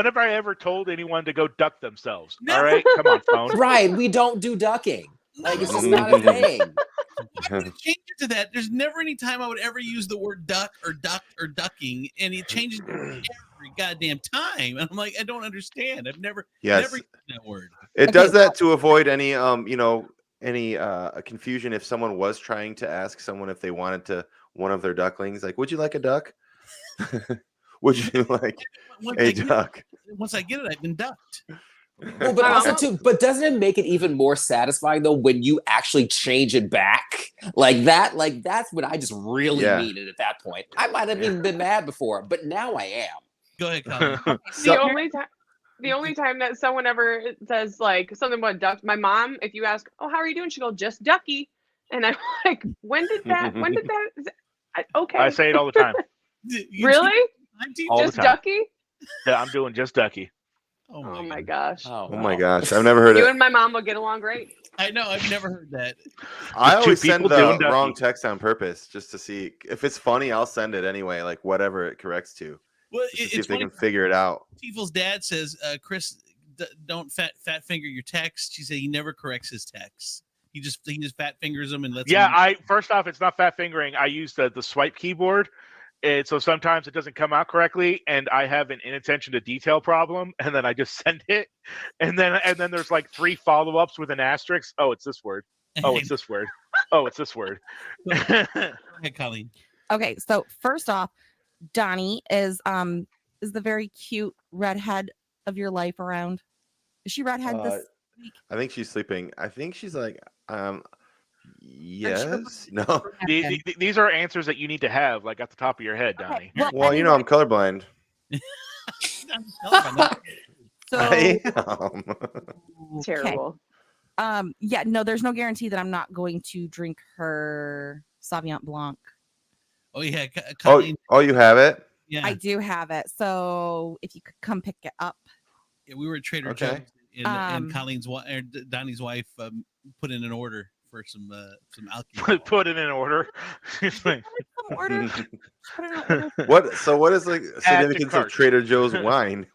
have I ever told anyone to go duck themselves? No. All right, come on, phone. Right, we don't do ducking. Like it's just No. not a thing. I'm gonna change it to that. There's never any time I would ever use the word duck or ducked or ducking, and it changes every goddamn time. And I'm like, I don't understand. I've never Yes. used that word. It does that to avoid any confusion if someone was trying to ask someone if they wanted to one of their ducklings, like, would you like a duck? Would you like Once a I get it- duck? Once I get it, I've been ducked. Well, but also too, but doesn't it make it even more satisfying though when you actually change it back like that? Like that's when I just really mean it at that point. I might have even been mad before, but now I am. Go ahead, Colin. The only time that someone ever says like something about duck, my mom, if you ask, "Oh, how are you doing?" She goes, "Just ducky," and I'm like, "When did that? Okay." I say it all the time. Really? All Just the time. ducky? Yeah, I'm doing just ducky. Oh my gosh. Oh my gosh, I've never heard You it. and my mom will get along great. I know. I've never heard that. I Two always send people the doing ducky. wrong text on purpose just to see if it's funny. I'll send it anyway, like whatever it corrects to. Well, Just to see it's if they funny. can figure it out. Tifel's dad says, Chris, don't fat finger your text. She said he never corrects his texts. He just fat fingers them and lets. Yeah, them... first off, it's not fat fingering. I use the swipe keyboard. So sometimes it doesn't come out correctly, and I have an inattention to detail problem, and then I just send it, and then there's like 3 follow-ups with an asterisk. Oh, it's this word. Oh, it's this word. Oh, it's this word. Go ahead, Colleen. Okay, so first off, Donnie is the very cute redhead of your life around. Is she redhead this week? I think she's sleeping. I think she's like, yes, no. These are answers that you need to have, like, at the top of your head, Donnie. Okay. Well, you know, I'm colorblind. So I am. Terrible. Yeah, no, there's no guarantee that I'm not going to drink her Sauvignon Blanc. Oh yeah, Colleen. Oh, you have it? Yeah, I do have it. So if you could come pick it up. Yeah, we were at Trader Joe's, and Colleen's Donnie's wife put in an order for some alcohol. Put it in order. What? So what is like significance of Trader Joe's wine?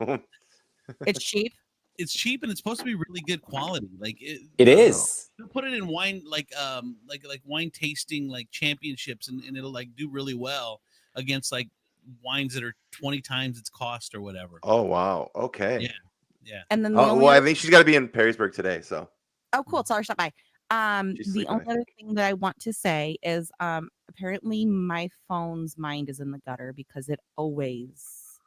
It's cheap. It's cheap and it's supposed to be really good quality. Like it is. They'll put it in wine like wine tasting like championships, and it'll like do really well against like wines that are 20 times its cost or whatever. Oh wow. Okay. Yeah. And then I think she's got to be in Perrysburg today. So. Oh, cool. Sorry, stop by. The only other thing that I want to say is apparently my phone's mind is in the gutter because it always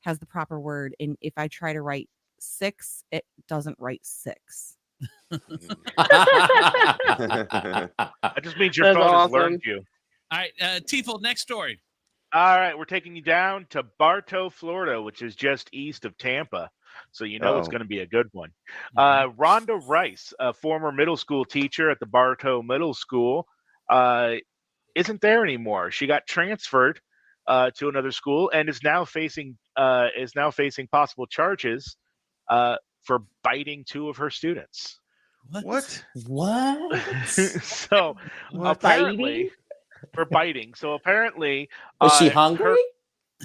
has the proper word, and if I try to write 6, it doesn't write 6. That just means your phone has learned you. All right, Tifel, next story. All right, we're taking you down to Bartow, Florida, which is just east of Tampa. So you know it's going to be a good one. Rhonda Rice, a former middle school teacher at the Bartow Middle School, isn't there anymore. She got transferred to another school and is now facing possible charges for biting 2 of her students. What? So apparently for biting. So apparently was she hungry?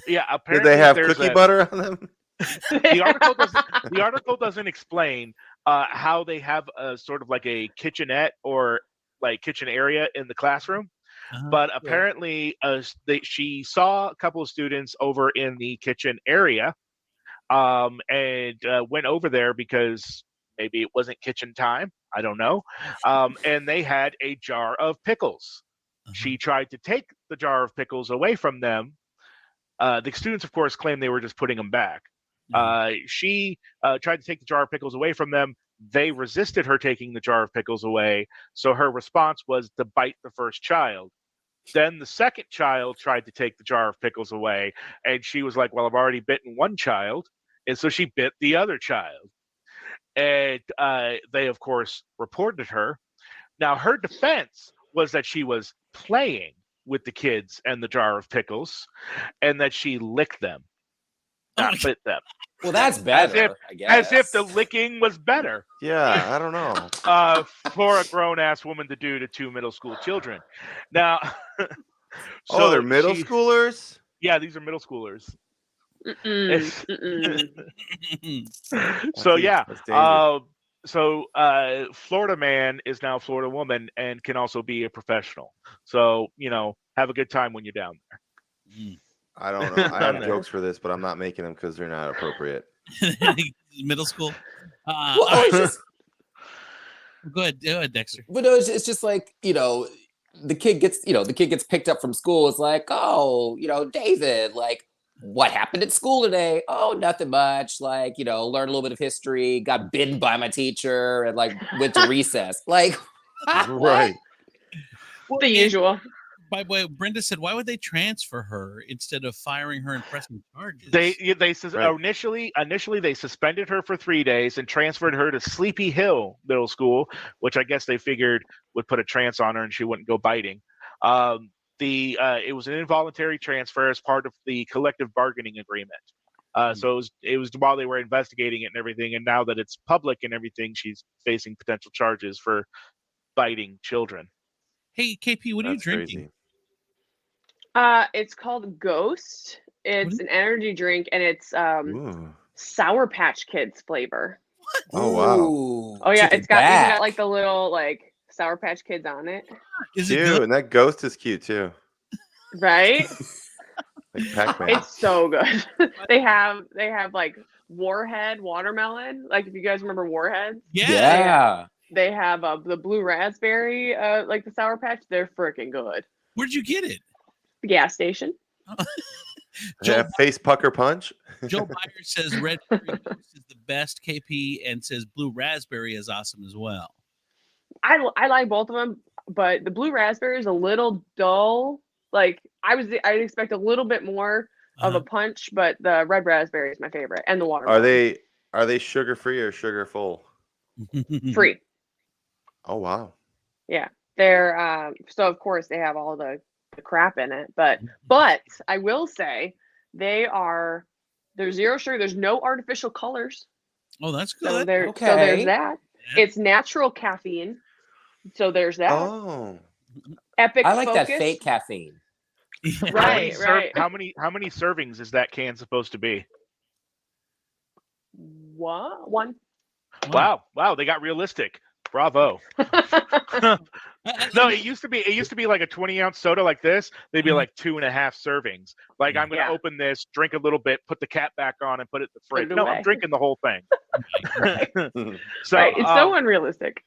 Apparently did they have cookie butter on them? The article doesn't explain how they have a sort of like a kitchenette or like kitchen area in the classroom. But apparently she saw a couple of students over in the kitchen area and went over there because maybe it wasn't kitchen time. I don't know. And they had a jar of pickles. She tried to take the jar of pickles away from them. The students, of course, claimed they were just putting them back. She tried to take the jar of pickles away from them. They resisted her taking the jar of pickles away. So her response was to bite the first child. Then the second child tried to take the jar of pickles away. And she was like, well, I've already bitten one child. And so she bit the other child. And they, of course, reported her. Now, her defense was that she was playing with the kids and the jar of pickles and that she licked them, not bit them. Well, that's better, I guess. As if the licking was better. Yeah, I don't know. For a grown-ass woman to do to 2 middle school children. Now, so they're middle schoolers? Yeah, these are middle schoolers. So yeah, Florida man is now Florida woman and can also be a professional. So have a good time when you're down there. I don't know. I have jokes for this, but I'm not making them because they're not appropriate. Middle school. Go ahead, Dexter. But no, it's just like the kid gets picked up from school. It's like, oh, David, like, what happened at school today? Oh, nothing much. Like, learn a little bit of history, got bitten by my teacher, and like went to recess. Like, Right. Well, The usual. By the way, Brenda said, why would they transfer her instead of firing her and pressing charges? Initially they suspended her for 3 days and transferred her to Sleepy Hill Middle School, which I guess they figured would put a trance on her and she wouldn't go biting. It was an involuntary transfer as part of the collective bargaining agreement. So it was while they were investigating it and everything, and now that it's public and everything, she's facing potential charges for biting children. Hey, KP, what are you drinking? Crazy. It's called Ghost. It's an energy drink, and it's Ooh. Sour Patch Kids flavor. Oh wow. Ooh, Oh yeah, take it's it got even back. got like the little like Sour Patch Kids on it. Is it Cute, good? and that ghost is cute too. Right? Like Pac-Man. It's so good. they have like Warhead watermelon. Like if you guys remember Warheads. Yeah. They have the blue raspberry, like the Sour Patch. They're freaking good. Where'd you get it? The gas station. Yeah, face pucker punch. Joe Byers says red berry Ghost is the best, KP, and says blue raspberry is awesome as well. I like both of them, but the blue raspberry is a little dull. Like I'd expect a little bit more of a punch, but the red raspberry is my favorite, and the watermelon. Are they sugar free or sugar full? Free? Oh wow. Yeah, they're so of course they have all the crap in it, but I will say they're zero sugar. There's no artificial colors. Oh, that's good. So there's that. Yeah. It's natural caffeine. So there's that. Oh. Epic. I like Focus. that fake caffeine. Right. How many servings is that can supposed to be? What? One. Wow, they got realistic. Bravo. No, it used to be like a 20-ounce soda like this. They'd be like 2.5 servings. Like I'm gonna open this, drink a little bit, put the cap back on, and put it in the fridge. No, I'm drinking the whole thing. So it's so unrealistic.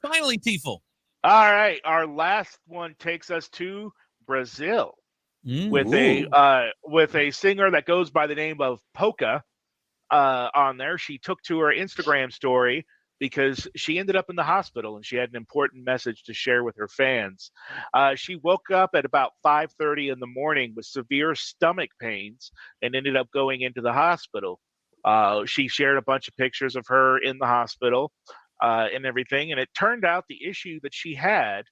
Finally, Tiefel. All right, our last one takes us to Brazil with a singer that goes by the name of Polka. On there, she took to her Instagram story because she ended up in the hospital and she had an important message to share with her fans. She woke up at about 5:30 in the morning with severe stomach pains and ended up going into the hospital. She shared a bunch of pictures of her in the hospital and everything, and it turned out the issue that she had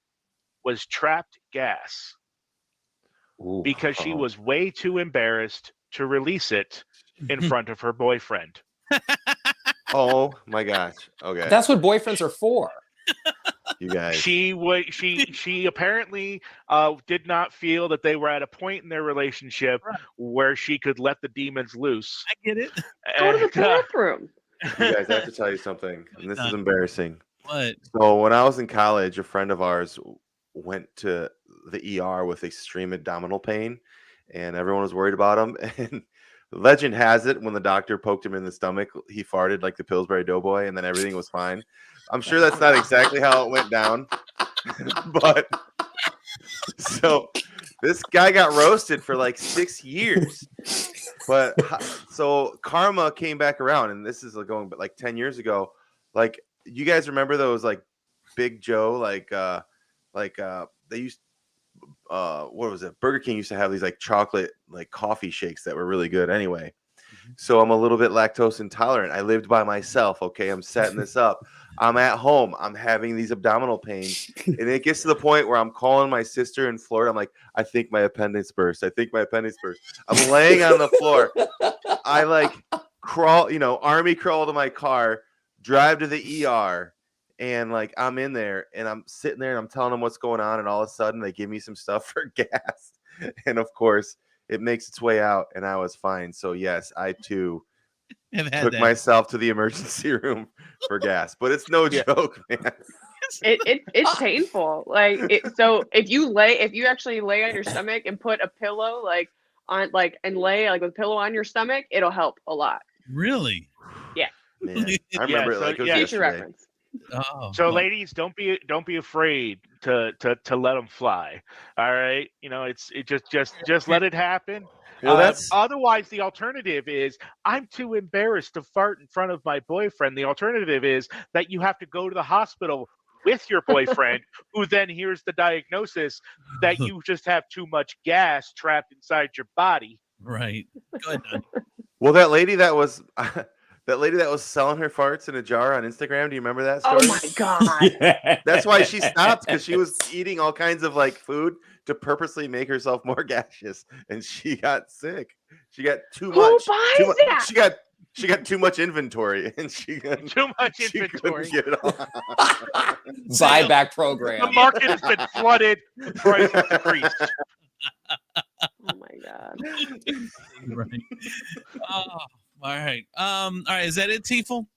was trapped gas because she was way too embarrassed to release it in front of her boyfriend. Oh my gosh. Okay. That's what boyfriends are for. You guys. She apparently did not feel that they were at a point in their relationship where she could let the demons loose. I get it. Go to the bathroom. You guys, I have to tell you something, and this is embarrassing. What? So when I was in college, a friend of ours went to the ER with extreme abdominal pain, and everyone was worried about him. And legend has it, when the doctor poked him in the stomach, he farted like the Pillsbury Doughboy, and then everything was fine. I'm sure that's not exactly how it went down, but so this guy got roasted for like 6 years. But so karma came back around, and this is going but like 10 years ago. Like, you guys remember those like Big Joe, they used what was it? Burger King used to have these like chocolate like coffee shakes that were really good anyway. So I'm a little bit lactose intolerant. I lived by myself. Okay, I'm setting this up. I'm at home. I'm having these abdominal pains. And it gets to the point where I'm calling my sister in Florida. I'm like, I think my appendix burst. I'm laying on the floor. I like crawl, army crawl to my car, drive to the ER. And like, I'm in there and I'm sitting there and I'm telling them what's going on. And all of a sudden they give me some stuff for gas. And of course it makes its way out and I was fine. So yes, I too took myself to the emergency room for gas, but it's no joke, man. It's painful. So if you actually lay on your stomach and put a pillow and lay with a pillow on your stomach, it'll help a lot. Really? Yeah. Man, I remember it like it was future yesterday. reference. Oh, so ladies, don't be afraid let them fly. All right, it just let it happen. Well, that's Otherwise, the alternative is I'm too embarrassed to fart in front of my boyfriend. The alternative is that you have to go to the hospital with your boyfriend, who then hears the diagnosis that you just have too much gas trapped inside your body. Right. Go ahead, Don. well, that lady that was selling her farts in a jar on Instagram. Do you remember that story? Oh my god. Yeah. That's why she stopped, because she was eating all kinds of like food to purposely make herself more gaseous, and she got sick. She got too Who much. buys that? She got too much inventory, and she couldn't Too much she couldn't inventory. get it all. Buyback The program. market has been flooded. The price has increased. Oh my god. Right. Oh, all right. All right. Is that it, Tiefel?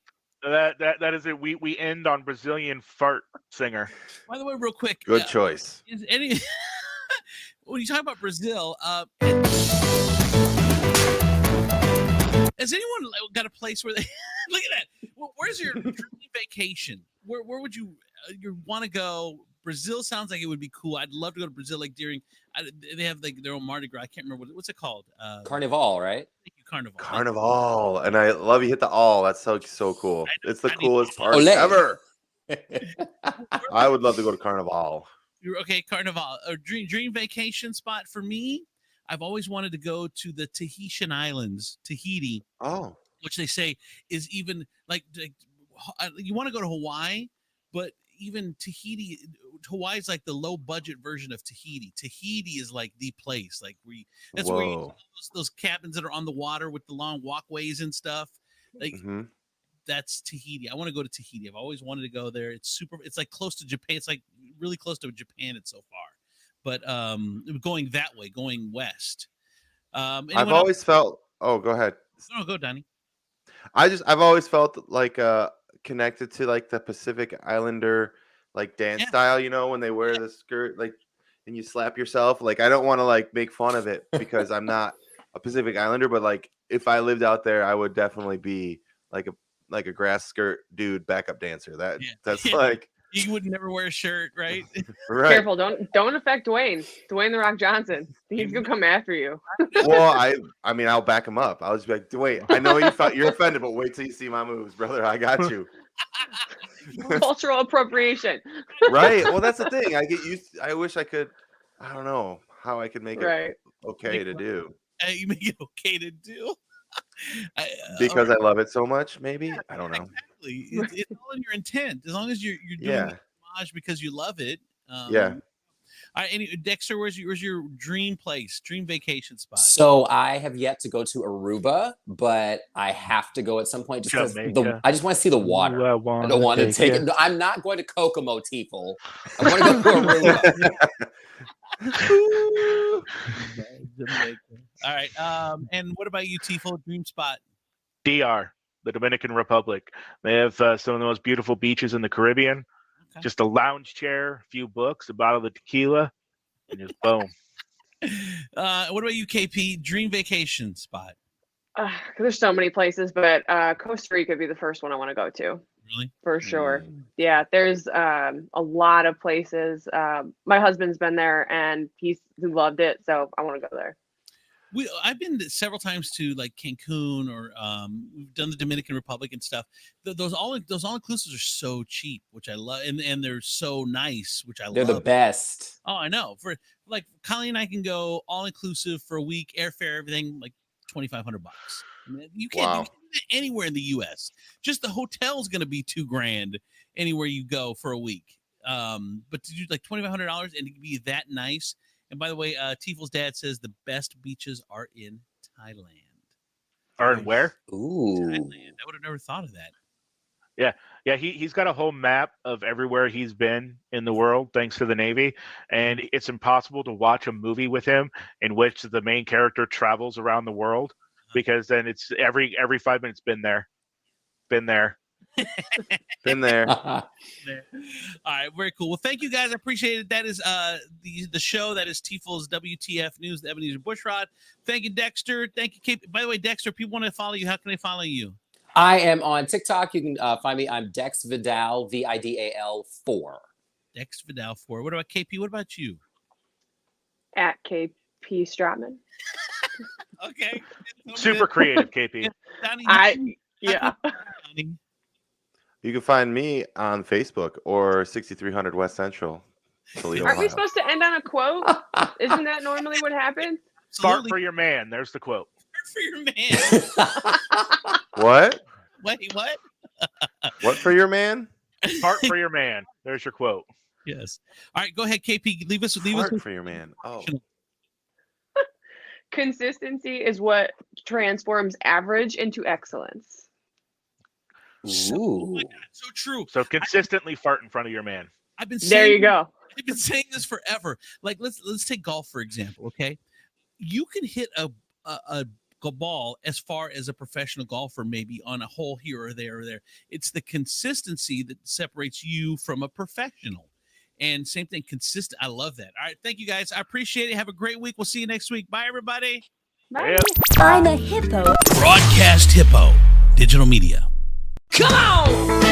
That is it. We end on Brazilian fart singer. By the way, real quick. Good choice. Is any when you talk about Brazil, has anyone got a place where they look at that? Where's your dream vacation? Where would you want to go? Brazil sounds like it would be cool. I'd love to go to Brazil. Like they have like their own Mardi Gras. I can't remember what's it called. Carnival, right? Thank you, Carnival. Carnival, and I love you hit the all. That's so cool. It's the coolest part Olé. ever. I would love to go to Carnival. Okay, Carnival. A dream vacation spot for me. I've always wanted to go to the Tahitian Islands, Tahiti. Oh, which they say is even like you want to go to Hawaii, but even Hawaii is like the low budget version of Tahiti. Tahiti is like the place, like that's where you those cabins that are on the water with the long walkways and stuff. Like that's Tahiti. I want to go to Tahiti. I've always wanted to go there. It's like close to Japan. It's like really close to Japan. It's so far, but going that way, going west. I've always felt. Oh, go ahead. No, go, Donnie. I've always felt like connected to like the Pacific Islander like dance style, when they wear the skirt like and you slap yourself. Like I don't want to like make fun of it because I'm not a Pacific Islander, but like if I lived out there, I would definitely be like a grass skirt dude backup dancer. That's like you would never wear a shirt, right? right. Careful, don't affect Dwayne the Rock Johnson. He's gonna come after you. Well, I mean I'll back him up. I'll just be like, wait, I know you're offended, but wait till you see my moves, brother. I got you. Cultural appropriation. Right. Well, that's the thing. I get used. I wish I could. I don't know how I could make it okay to do. You make it okay to do. Because I love it so much. Maybe I don't know. Exactly. It's all in your intent. As long as you're doing it homage because you love it. Yeah. All right, Dexter, where's your dream place, dream vacation spot? So I have yet to go to Aruba, but I have to go at some point just because I just want to see the water. I don't want to take it. I'm not going to Kokomo, Teefel. I want to go to Aruba. All right. And what about you, Teefel? Dream spot? DR, the Dominican Republic. They have some of the most beautiful beaches in the Caribbean. Okay. Just a lounge chair, a few books, a bottle of tequila, and just boom. What about you, KP? Dream vacation spot? There's so many places, but Costa Rica would be the first one I want to go to. Really? For sure. Yeah, there's a lot of places. My husband's been there and he loved it, so I want to go there. I've been several times to like Cancun or we've done the Dominican Republic and stuff. Those all inclusives are so cheap, which I love, and they're so nice, which I love. They're the best. Oh, I know. For like Colleen and I can go all inclusive for a week, airfare, everything like $2,500. You can't do that anywhere in the U.S. Just the hotel is going to be $2,000 anywhere you go for a week. But to do like $2,500 and to be that nice. And by the way, Teefel's dad says the best beaches are in Thailand. Are in where? Ooh. Thailand. I would have never thought of that. Yeah. He's got a whole map of everywhere he's been in the world, thanks to the Navy. And it's impossible to watch a movie with him in which the main character travels around the world, because then it's every 5 minutes been there. Been there. All right, very cool. Well, thank you guys. I appreciate it. That is the show. That is Teefel's WTF News, the Ebenezer Bushrod. Thank you, Dexter. Thank you, Kate. By the way, Dexter, if people want to follow you, how can they follow you? I am on TikTok. You can find me. I'm Dex Vidal, VIDAL 4. Dex Vidal 4. What about KP? What about you? At KP Stratman. Okay. Super creative, KP. Yeah. You can find me on Facebook or 6300 West Central. Toledo, Aren't we Ohio. supposed to end on a quote? Isn't that normally what happens? Fart for your man. There's the quote. Fart for your man. What? Wait, what? What for your man? Fart for your man. There's your quote. Yes. All right, go ahead, KP. Leave us Fart for your man. Oh. Consistency is what transforms average into excellence. Oh my God, so true. So consistently fart in front of your man. I've been there you go. I've been saying this forever. Like let's take golf for example. Okay, you can hit a ball as far as a professional golfer, maybe on a hole here or there or there. It's the consistency that separates you from a professional. And same thing, consistent. I love that. All right, thank you guys. I appreciate it. Have a great week. We'll see you next week. Bye, everybody. Bye. I'm a hippo. Broadcast Hippo Digital Media. Come on!